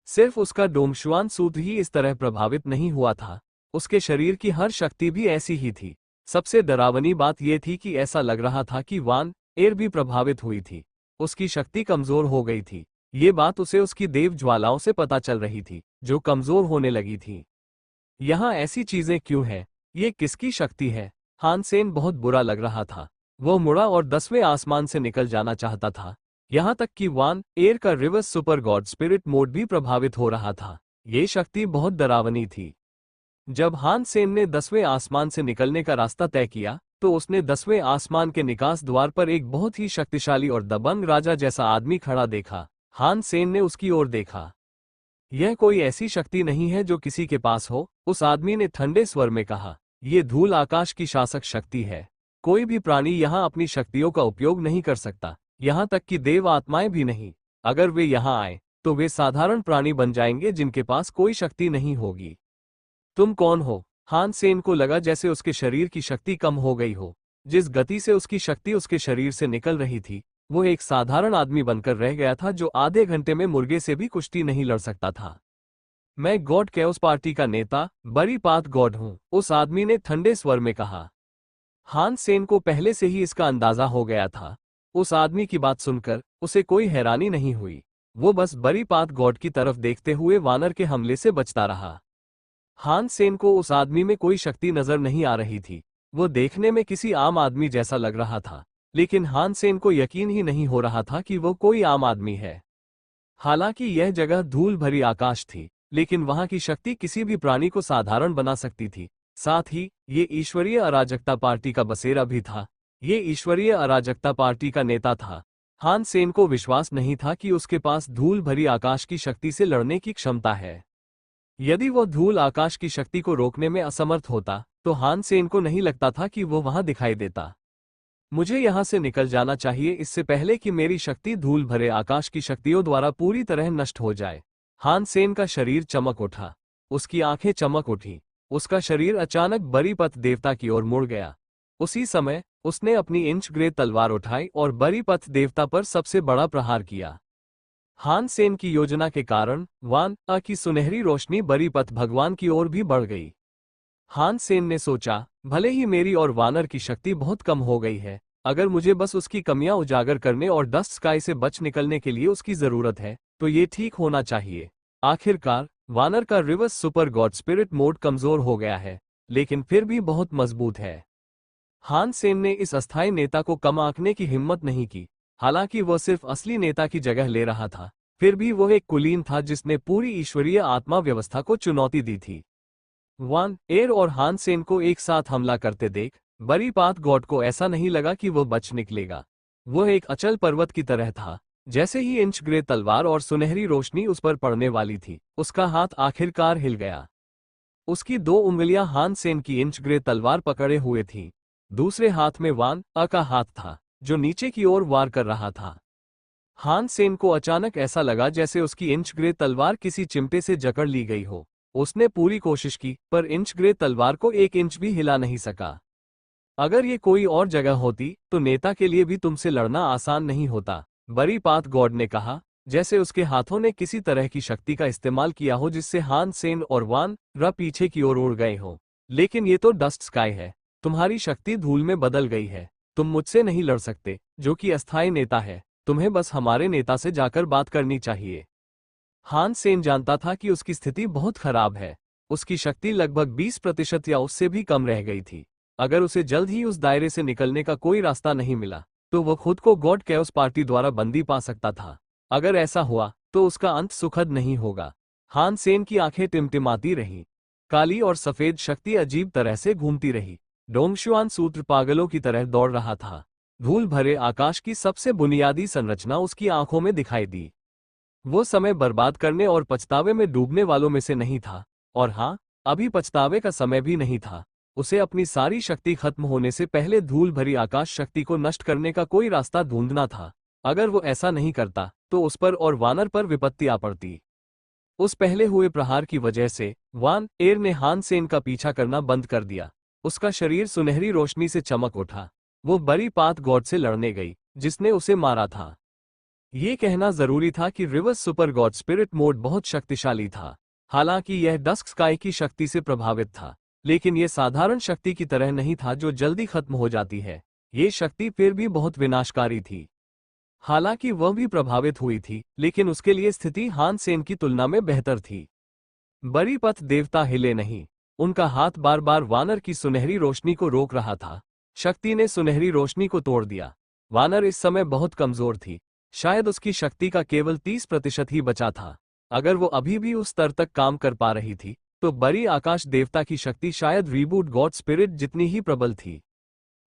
सिर्फ उसका डोमशुआन सूत्र ही इस तरह प्रभावित नहीं हुआ था, उसके शरीर की हर शक्ति भी ऐसी ही थी। सबसे डरावनी बात यह थी कि ऐसा लग रहा था कि वान एर भी प्रभावित हुई थी। उसकी शक्ति कमजोर हो गई थी। ये बात उसे उसकी देव ज्वालाओं से पता चल रही थी, जो कमजोर होने लगी थी। यहाँ ऐसी चीजें क्यों हैं? ये किसकी शक्ति है? हान सेन बहुत बुरा लग रहा था। वो मुड़ा और 10वें आसमान से निकल जाना चाहता था। यहाँ तक कि वान एर का reverse super God spirit mode भी प्रभावित हो रहा था। ये शक्ति बहुत डरावनी थी। जब हान सेन ने 10वें आसमान से निकलने का रास्ता तय किया तो उसने 10वें आसमान के निकास द्वार पर एक बहुत ही शक्तिशाली और दबंग राजा जैसा आदमी खड़ा देखा। हान सेन ने उसकी ओर देखा। यह कोई ऐसी शक्ति नहीं है जो किसी के पास हो, उस आदमी ने ठंडे स्वर में कहा। ये धूल आकाश की शासक शक्ति है। कोई भी प्राणी यहाँ अपनी शक्तियों का उपयोग नहीं कर सकता, यहाँ तक कि देव आत्माएं भी नहीं। अगर वे यहाँ आए तो वे साधारण प्राणी बन जाएंगे जिनके पास कोई शक्ति नहीं होगी। तुम कौन हो? हान सेन को लगा जैसे उसके शरीर की शक्ति कम हो गई हो। जिस गति से उसकी शक्ति उसके शरीर से निकल रही थी, वो एक साधारण आदमी बनकर रह गया था जो आधे घंटे में मुर्गे से भी कुश्ती नहीं लड़ सकता था। मैं गॉड कैओस पार्टी का नेता बरी पाथ गॉड हूं, उस आदमी ने ठंडे स्वर में कहा। हान सेन को पहले से ही इसका अंदाजा हो गया था। उस आदमी की बात सुनकर उसे कोई हैरानी नहीं हुई। वो बस बरी पाथ गॉड की तरफ देखते हुए वानर के हमले से बचता रहा। हान सेन को उस आदमी में कोई शक्ति नजर नहीं आ रही थी। वो देखने में किसी आम आदमी जैसा लग रहा था, लेकिन हान सेन को यकीन ही नहीं हो रहा था कि वो कोई आम आदमी है। हालांकि यह जगह धूल भरी आकाश थी, लेकिन वहां की शक्ति किसी भी प्राणी को साधारण बना सकती थी। साथ ही ये ईश्वरीय अराजकता पार्टी का बसेरा भी था। ये ईश्वरीय अराजकता पार्टी का नेता था। हान सेन को विश्वास नहीं था कि उसके पास धूल भरी आकाश की शक्ति से लड़ने की क्षमता है। यदि वो धूल आकाश की शक्ति को रोकने में असमर्थ होता तो हान सेन को नहीं लगता था कि वो वहां दिखाई देता। मुझे यहां से निकल जाना चाहिए इससे पहले कि मेरी शक्ति धूल भरे आकाश की शक्तियों द्वारा पूरी तरह नष्ट हो जाए। हान सेन का शरीर चमक उठा। उसकी आंखें चमक उठी। उसका शरीर अचानक बरीपथ देवता की ओर मुड़ गया। उसी समय उसने अपनी इंच ग्रे तलवार उठाई और बरीपथ देवता पर सबसे बड़ा प्रहार किया। हान सेन की योजना के कारण वान आ की सुनहरी रोशनी बरीपथ भगवान की ओर भी बढ़ गई। हान सेन ने सोचा, भले ही मेरी और वानर की शक्ति बहुत कम हो गई है, अगर मुझे बस उसकी कमियां उजागर करने और डस्ट स्काई से बच निकलने के लिए उसकी जरूरत है तो ये ठीक होना चाहिए। आखिरकार वानर का reverse super God spirit mode कमजोर हो गया है, लेकिन फिर भी बहुत मजबूत है। हान सेन ने इस अस्थायी नेता को कम आंकने की हिम्मत नहीं की। हालांकि वह सिर्फ असली नेता की जगह ले रहा था, फिर भी वह एक कुलीन था जिसने पूरी ईश्वरीय आत्मा व्यवस्था को चुनौती दी थी। वान एर और हान सेन को एक साथ हमला करते देख बरी पाथ गॉड को ऐसा नहीं लगा कि वह बच निकलेगा। वह एक अचल पर्वत की तरह था। जैसे ही इंच ग्रे तलवार और सुनहरी रोशनी उस पर पड़ने वाली थी, उसका हाथ आखिरकार हिल गया। उसकी 2 उंगलियां हान सेन की इंच ग्रे तलवार पकड़े हुए थीं। दूसरे हाथ में वान आ का हाथ था, जो नीचे की ओर वार कर रहा था। हान सेन को अचानक ऐसा लगा जैसे उसकी इंच ग्रे तलवार किसी चिमटे से जकड़ ली गई हो। उसने पूरी कोशिश की, पर इंच ग्रे तलवार को 1 इंच भी हिला नहीं सका। अगर ये कोई और जगह होती तो नेता के लिए भी तुमसे लड़ना आसान नहीं होता, बरी पाथ गॉड ने कहा, जैसे उसके हाथों ने किसी तरह की शक्ति का इस्तेमाल किया हो जिससे हान सेन और वान रा पीछे की ओर उड़ गए हो। लेकिन ये तो डस्ट स्काई है। तुम्हारी शक्ति धूल में बदल गई है। तुम मुझसे नहीं लड़ सकते, जो कि अस्थायी नेता है। तुम्हें बस हमारे नेता से जाकर बात करनी चाहिए। हान सेन जानता था कि उसकी स्थिति बहुत खराब है। उसकी शक्ति लगभग 20% या उससे भी कम रह गई थी। अगर उसे जल्द ही उस दायरे से निकलने का कोई रास्ता नहीं मिला तो वह खुद को गॉड कैओस पार्टी द्वारा बंदी पा सकता था। अगर ऐसा हुआ तो उसका अंत सुखद नहीं होगा। हान सेन की आंखें टिमटिमाती रहीं। काली और सफेद शक्ति अजीब तरह से घूमती रही। डोंगशुआन सूत्र पागलों की तरह दौड़ रहा था। धूल भरे आकाश की सबसे बुनियादी संरचना उसकी आंखों में दिखाई दी। वो समय बर्बाद करने और पछतावे में डूबने वालों में से नहीं था। और हाँ, अभी पछतावे का समय भी नहीं था। उसे अपनी सारी शक्ति खत्म होने से पहले धूल भरी आकाश शक्ति को नष्ट करने का कोई रास्ता ढूंढना था। अगर वो ऐसा नहीं करता तो उस पर और वानर पर विपत्ति आ पड़ती। उस पहले हुए प्रहार की वजह से वान एर ने हान सेन का पीछा करना बंद कर दिया। उसका शरीर सुनहरी रोशनी से चमक उठा। वो बरी पाथ गॉड से लड़ने गई, जिसने उसे मारा था। ये कहना जरूरी था कि reverse super God spirit mode बहुत शक्तिशाली था। हालांकि यह डस्क स्काई की शक्ति से प्रभावित था, लेकिन यह साधारण शक्ति की तरह नहीं था जो जल्दी खत्म हो जाती है। ये शक्ति फिर भी बहुत विनाशकारी थी। हालांकि वह भी प्रभावित हुई थी, लेकिन उसके लिए स्थिति हान सेन की तुलना में बेहतर थी। बरीपथ देवता हिले नहीं। उनका हाथ बार बार वानर की सुनहरी रोशनी को रोक रहा था। शक्ति ने सुनहरी रोशनी को तोड़ दिया। वानर इस समय बहुत कमजोर थी। शायद उसकी शक्ति का केवल 30% ही बचा था। अगर वो अभी भी उस स्तर तक काम कर पा रही थी तो बड़ी आकाश देवता की शक्ति शायद रीबूट गॉड स्पिरिट जितनी ही प्रबल थी।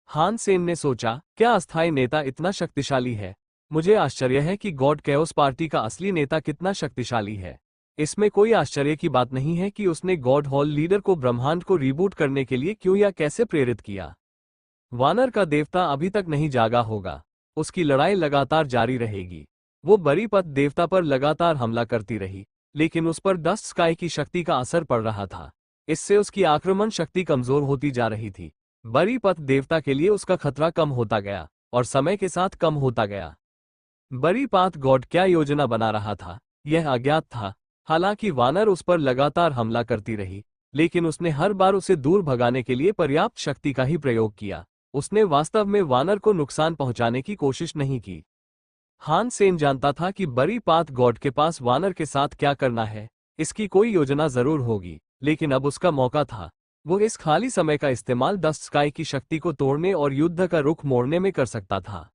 हान सेन ने सोचा, क्या अस्थायी नेता इतना शक्तिशाली है? मुझे आश्चर्य है कि गॉड कैओस पार्टी का असली नेता कितना शक्तिशाली है। इसमें कोई आश्चर्य की बात नहीं है कि उसने गॉड हॉल लीडर को ब्रह्मांड को रीबूट करने के लिए क्यों या कैसे प्रेरित किया। वानर का देवता अभी तक नहीं जागा होगा। उसकी लड़ाई लगातार जारी रहेगी। वो बरीपत देवता पर लगातार हमला करती रही, लेकिन उस पर डस्ट स्काई की शक्ति का असर पड़ रहा था। इससे उसकी आक्रमण शक्ति कमजोर होती जा रही थी। बरीपत देवता के लिए उसका खतरा कम होता गया और समय के साथ कम होता गया। बरीपात गॉड क्या योजना बना रहा था, यह अज्ञात था। हालांकि वानर उस पर लगातार हमला करती रही, लेकिन उसने हर बार उसे दूर भगाने के लिए पर्याप्त शक्ति का ही प्रयोग किया। उसने वास्तव में वानर को नुकसान पहुंचाने की कोशिश नहीं की। हान सेन जानता था कि बरीपात गॉड के पास वानर के साथ क्या करना है। इसकी कोई योजना जरूर होगी, लेकिन अब उसका मौका था। वो इस खाली समय का इस्तेमाल डस्ट स्काई की शक्ति को तोड़ने और युद्ध का रुख मोड़ने में कर सकता था।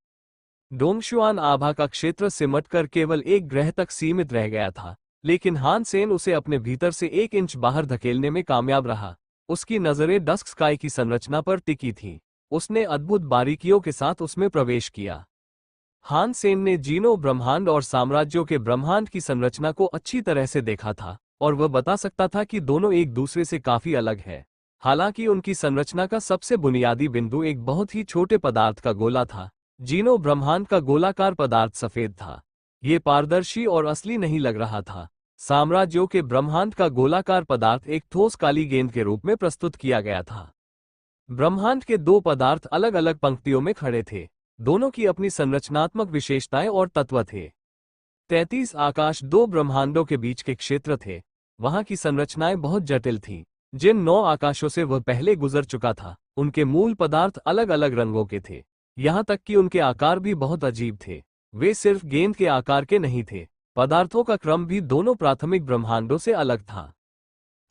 डोंगशुआन आभा का क्षेत्र सिमटकर केवल एक ग्रह तक सीमित रह गया था, लेकिन हान सेन उसे अपने भीतर से 1 इंच बाहर धकेलने में कामयाब रहा। उसकी नजरें डस्ट स्काई की संरचना पर टिकी थीं। उसने अद्भुत बारीकियों के साथ उसमें प्रवेश किया। हान सेन ने जीनों ब्रह्मांड और साम्राज्यों के ब्रह्मांड की संरचना को अच्छी तरह से देखा था, और वह बता सकता था कि दोनों एक दूसरे से काफी अलग है। हालांकि उनकी संरचना का सबसे बुनियादी बिंदु एक बहुत ही छोटे पदार्थ का गोला था। जीनों ब्रह्मांड का गोलाकार पदार्थ सफेद था। ये पारदर्शी और असली नहीं लग रहा था। साम्राज्यों के ब्रह्मांड का गोलाकार पदार्थ एक ठोस काली गेंद के रूप में प्रस्तुत किया गया था। ब्रह्मांड के 2 पदार्थ अलग अलग पंक्तियों में खड़े थे। दोनों की अपनी संरचनात्मक विशेषताएं और तत्व थे। 33 आकाश 2 ब्रह्मांडों के बीच के क्षेत्र थे। वहां की संरचनाएं बहुत जटिल थीं। जिन 9 आकाशों से वह पहले गुजर चुका था, उनके मूल पदार्थ अलग अलग रंगों के थे। यहां तक कि उनके आकार भी बहुत अजीब थे। वे सिर्फ गेंद के आकार के नहीं थे। पदार्थों का क्रम भी दोनों प्राथमिक ब्रह्मांडों से अलग था।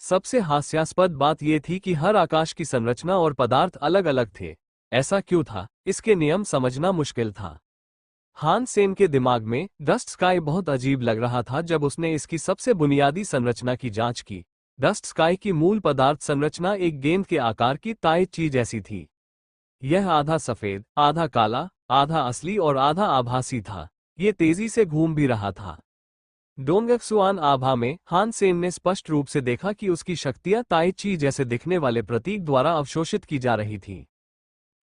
सबसे हास्यास्पद बात यह थी कि हर आकाश की संरचना और पदार्थ अलग अलग थे। ऐसा क्यों था, इसके नियम समझना मुश्किल था। हान सेन के दिमाग में डस्ट स्काई बहुत अजीब लग रहा था जब उसने इसकी सबसे बुनियादी संरचना की जांच की। डस्ट स्काई की मूल पदार्थ संरचना एक गेंद के आकार की ताई चीज जैसी थी। यह आधा सफेद, आधा काला, आधा असली और आधा आभासी था। ये तेजी से घूम भी रहा था। डोंगक्सुआन आभा में हान सेन ने स्पष्ट रूप से देखा कि उसकी शक्तियां ताई ची जैसे दिखने वाले प्रतीक द्वारा अवशोषित की जा रही थीं।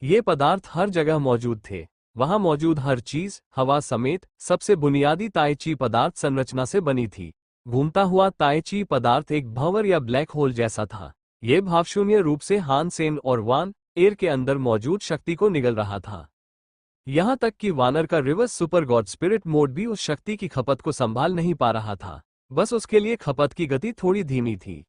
ये पदार्थ हर जगह मौजूद थे। वहां मौजूद हर चीज, हवा समेत, सबसे बुनियादी ताई ची पदार्थ संरचना से बनी थी। घूमता हुआ ताई ची पदार्थ एक भंवर या ब्लैक होल जैसा था। यह भावशून्य रूप से हान सेन और वान एयर के अंदर मौजूद शक्ति को निगल रहा था। यहां तक कि वानर का reverse super God spirit mode भी उस शक्ति की खपत को संभाल नहीं पा रहा था। बस उसके लिए खपत की गति थोड़ी धीमी थी।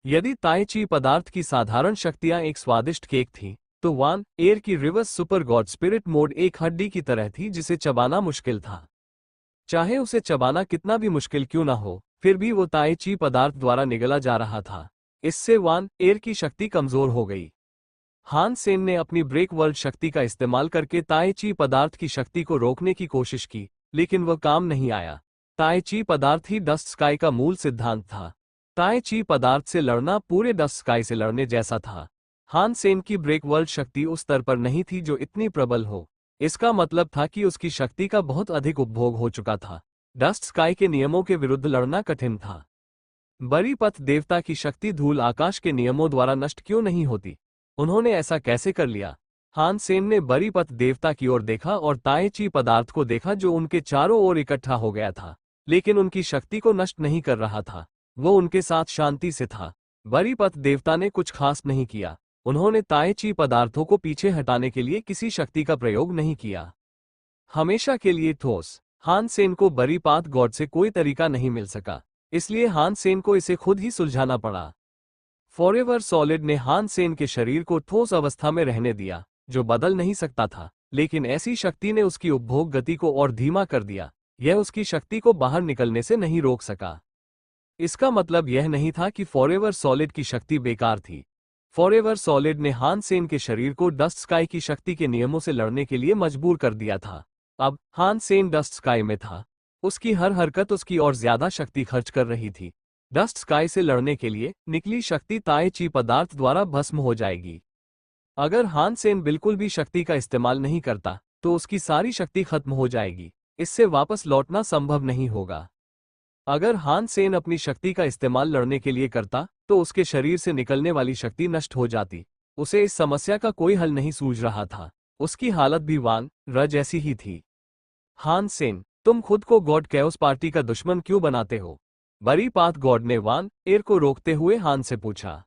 यदि ताई ची पदार्थ की साधारण शक्तियां एक स्वादिष्ट केक थी, तो वान एयर की reverse super God spirit mode एक हड्डी की तरह थी जिसे चबाना मुश्किल था। चाहे उसे चबाना कितना भी मुश्किल क्यों ना हो, फिर भी वो ताई ची पदार्थ द्वारा निगला जा रहा था। इससे वान एयर की शक्ति कमजोर हो गई। हान सेन ने अपनी ब्रेक वर्ल्ड शक्ति का इस्तेमाल करके ताई ची पदार्थ की शक्ति को रोकने की कोशिश की, लेकिन वह काम नहीं आया। ताई ची पदार्थ ही डस्ट स्काई का मूल सिद्धांत था। ताई ची पदार्थ से लड़ना पूरे डस्ट स्काई से लड़ने जैसा था। हान सेन की ब्रेक वर्ल्ड शक्ति उस स्तर पर नहीं थी जो इतनी प्रबल हो। इसका मतलब था कि उसकी शक्ति का बहुत अधिक उपभोग हो चुका था। डस्ट स्काई के नियमों के विरुद्ध लड़ना कठिन था। बरीपत देवता की शक्ति धूल आकाश के नियमों द्वारा नष्ट क्यों नहीं होती? उन्होंने ऐसा कैसे कर लिया? हान सेन ने बरीपत देवता की ओर देखा और ताई ची पदार्थ को देखा जो उनके चारों ओर इकट्ठा हो गया था, लेकिन उनकी शक्ति को नष्ट नहीं कर रहा था। वो उनके साथ शांति से था। बरीपत देवता ने कुछ खास नहीं किया। उन्होंने ताई ची पदार्थों को पीछे हटाने के लिए किसी शक्ति का प्रयोग नहीं किया। हमेशा के लिए ठोस। हान सेन को बरीपात गॉड से कोई तरीका नहीं मिल सका, इसलिए हान सेन को इसे खुद ही सुलझाना पड़ा। फॉरएवर सॉलिड ने हान सेन के शरीर को ठोस अवस्था में रहने दिया, जो बदल नहीं सकता था, लेकिन ऐसी शक्ति ने उसकी उपभोग गति को और धीमा कर दिया। यह उसकी शक्ति को बाहर निकलने से नहीं रोक सका। इसका मतलब यह नहीं था कि फॉरएवर सॉलिड की शक्ति बेकार थी। फॉरएवर सॉलिड ने हान सेन के शरीर को डस्ट स्काई की शक्ति के नियमों से लड़ने के लिए मजबूर कर दिया था। अब हान सेन डस्ट स्काई में था। उसकी हर हरकत उसकी और ज्यादा शक्ति खर्च कर रही थी। डस्ट स्काई से लड़ने के लिए निकली शक्ति ताए ची पदार्थ द्वारा भस्म हो जाएगी। अगर हान सेन बिल्कुल भी शक्ति का इस्तेमाल नहीं करता तो उसकी सारी शक्ति खत्म हो जाएगी, इससे वापस लौटना संभव नहीं होगा। अगर हान सेन अपनी शक्ति का इस्तेमाल लड़ने के लिए करता तो उसके शरीर से निकलने वाली शक्ति नष्ट हो जाती। उसे इस समस्या का कोई हल नहीं सूझ रहा था। उसकी हालत भी वान र जैसी ही थी। हान सेन, तुम खुद को गॉड कैओस पार्टी का दुश्मन क्यों बनाते हो? बरी पाथ गॉड ने वान एर को रोकते हुए हान से पूछा।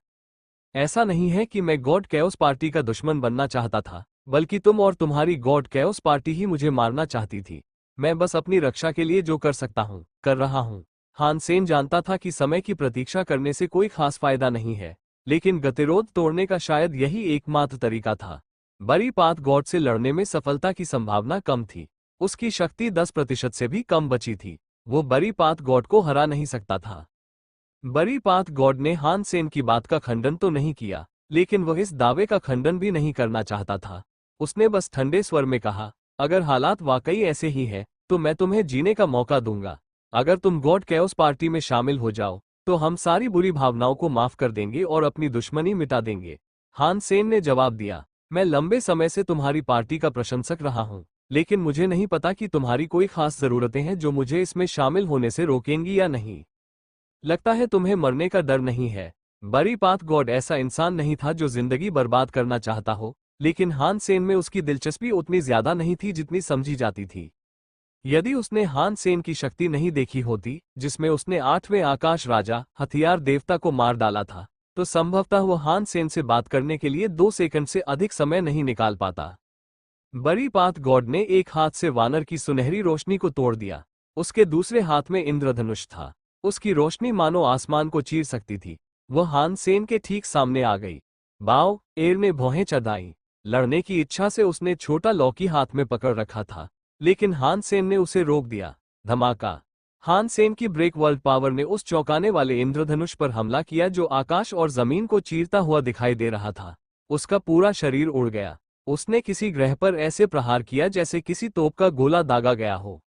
ऐसा नहीं है कि मैं गॉड कैओस पार्टी का दुश्मन बनना चाहता था, बल्कि तुम और तुम्हारी गॉड कैओस पार्टी ही मुझे मारना चाहती थी। मैं बस अपनी रक्षा के लिए जो कर सकता हूँ कर रहा हूँ। हान सेन जानता था कि समय की प्रतीक्षा करने से कोई खास फायदा नहीं है, लेकिन गतिरोध तोड़ने का शायद यही एकमात्र तरीका था। बरी पाथ गॉड से लड़ने में सफलता की संभावना कम थी। उसकी शक्ति 10% से भी कम बची थी। वो बरी पाथ गॉड को हरा नहीं सकता था। बरी पाथ गॉड ने हान सेन की बात का खंडन तो नहीं किया, लेकिन वह इस दावे का खंडन भी नहीं करना चाहता था। उसने बस ठंडे स्वर में कहा, अगर हालात वाकई ऐसे ही है तो मैं तुम्हें जीने का मौका दूंगा। अगर तुम गॉड कैओस पार्टी में शामिल हो जाओ तो हम सारी बुरी भावनाओं को माफ कर देंगे और अपनी दुश्मनी मिटा देंगे। हान सेन ने जवाब दिया, मैं लंबे समय से तुम्हारी पार्टी का प्रशंसक रहा हूं, लेकिन मुझे नहीं पता कि तुम्हारी कोई खास जरूरतें हैं जो मुझे इसमें शामिल होने से रोकेंगी या नहीं। लगता है तुम्हें मरने का डर नहीं है। बरी पाथ गॉड ऐसा इंसान नहीं था जो जिंदगी बर्बाद करना चाहता हो, लेकिन हान सेन में उसकी दिलचस्पी उतनी ज्यादा नहीं थी जितनी समझी जाती थी। यदि उसने हान सेन की शक्ति नहीं देखी होती, जिसमें उसने 8वें आकाश राजा हथियार देवता को मार डाला था, तो संभवतः वो हान सेन से बात करने के लिए 2 सेकंड से अधिक समय नहीं निकाल पाता। बरी पाथ गॉड ने एक हाथ से वानर की सुनहरी रोशनी को तोड़ दिया। उसके दूसरे हाथ में इंद्रधनुष था। उसकी रोशनी मानो आसमान को चीर सकती थी। वह हान सेन के ठीक सामने आ गई। बाव एर ने भौहें चढ़ाई। लड़ने की इच्छा से उसने छोटा लौकी हाथ में पकड़ रखा था, लेकिन हान सेन ने उसे रोक दिया। धमाका! हान सेन की ब्रेक वर्ल्ड पावर ने उस चौंकाने वाले इंद्रधनुष पर हमला किया जो आकाश और जमीन को चीरता हुआ दिखाई दे रहा था। उसका पूरा शरीर उड़ गया। उसने किसी ग्रह पर ऐसे प्रहार किया जैसे किसी तोप का गोला दागा गया हो।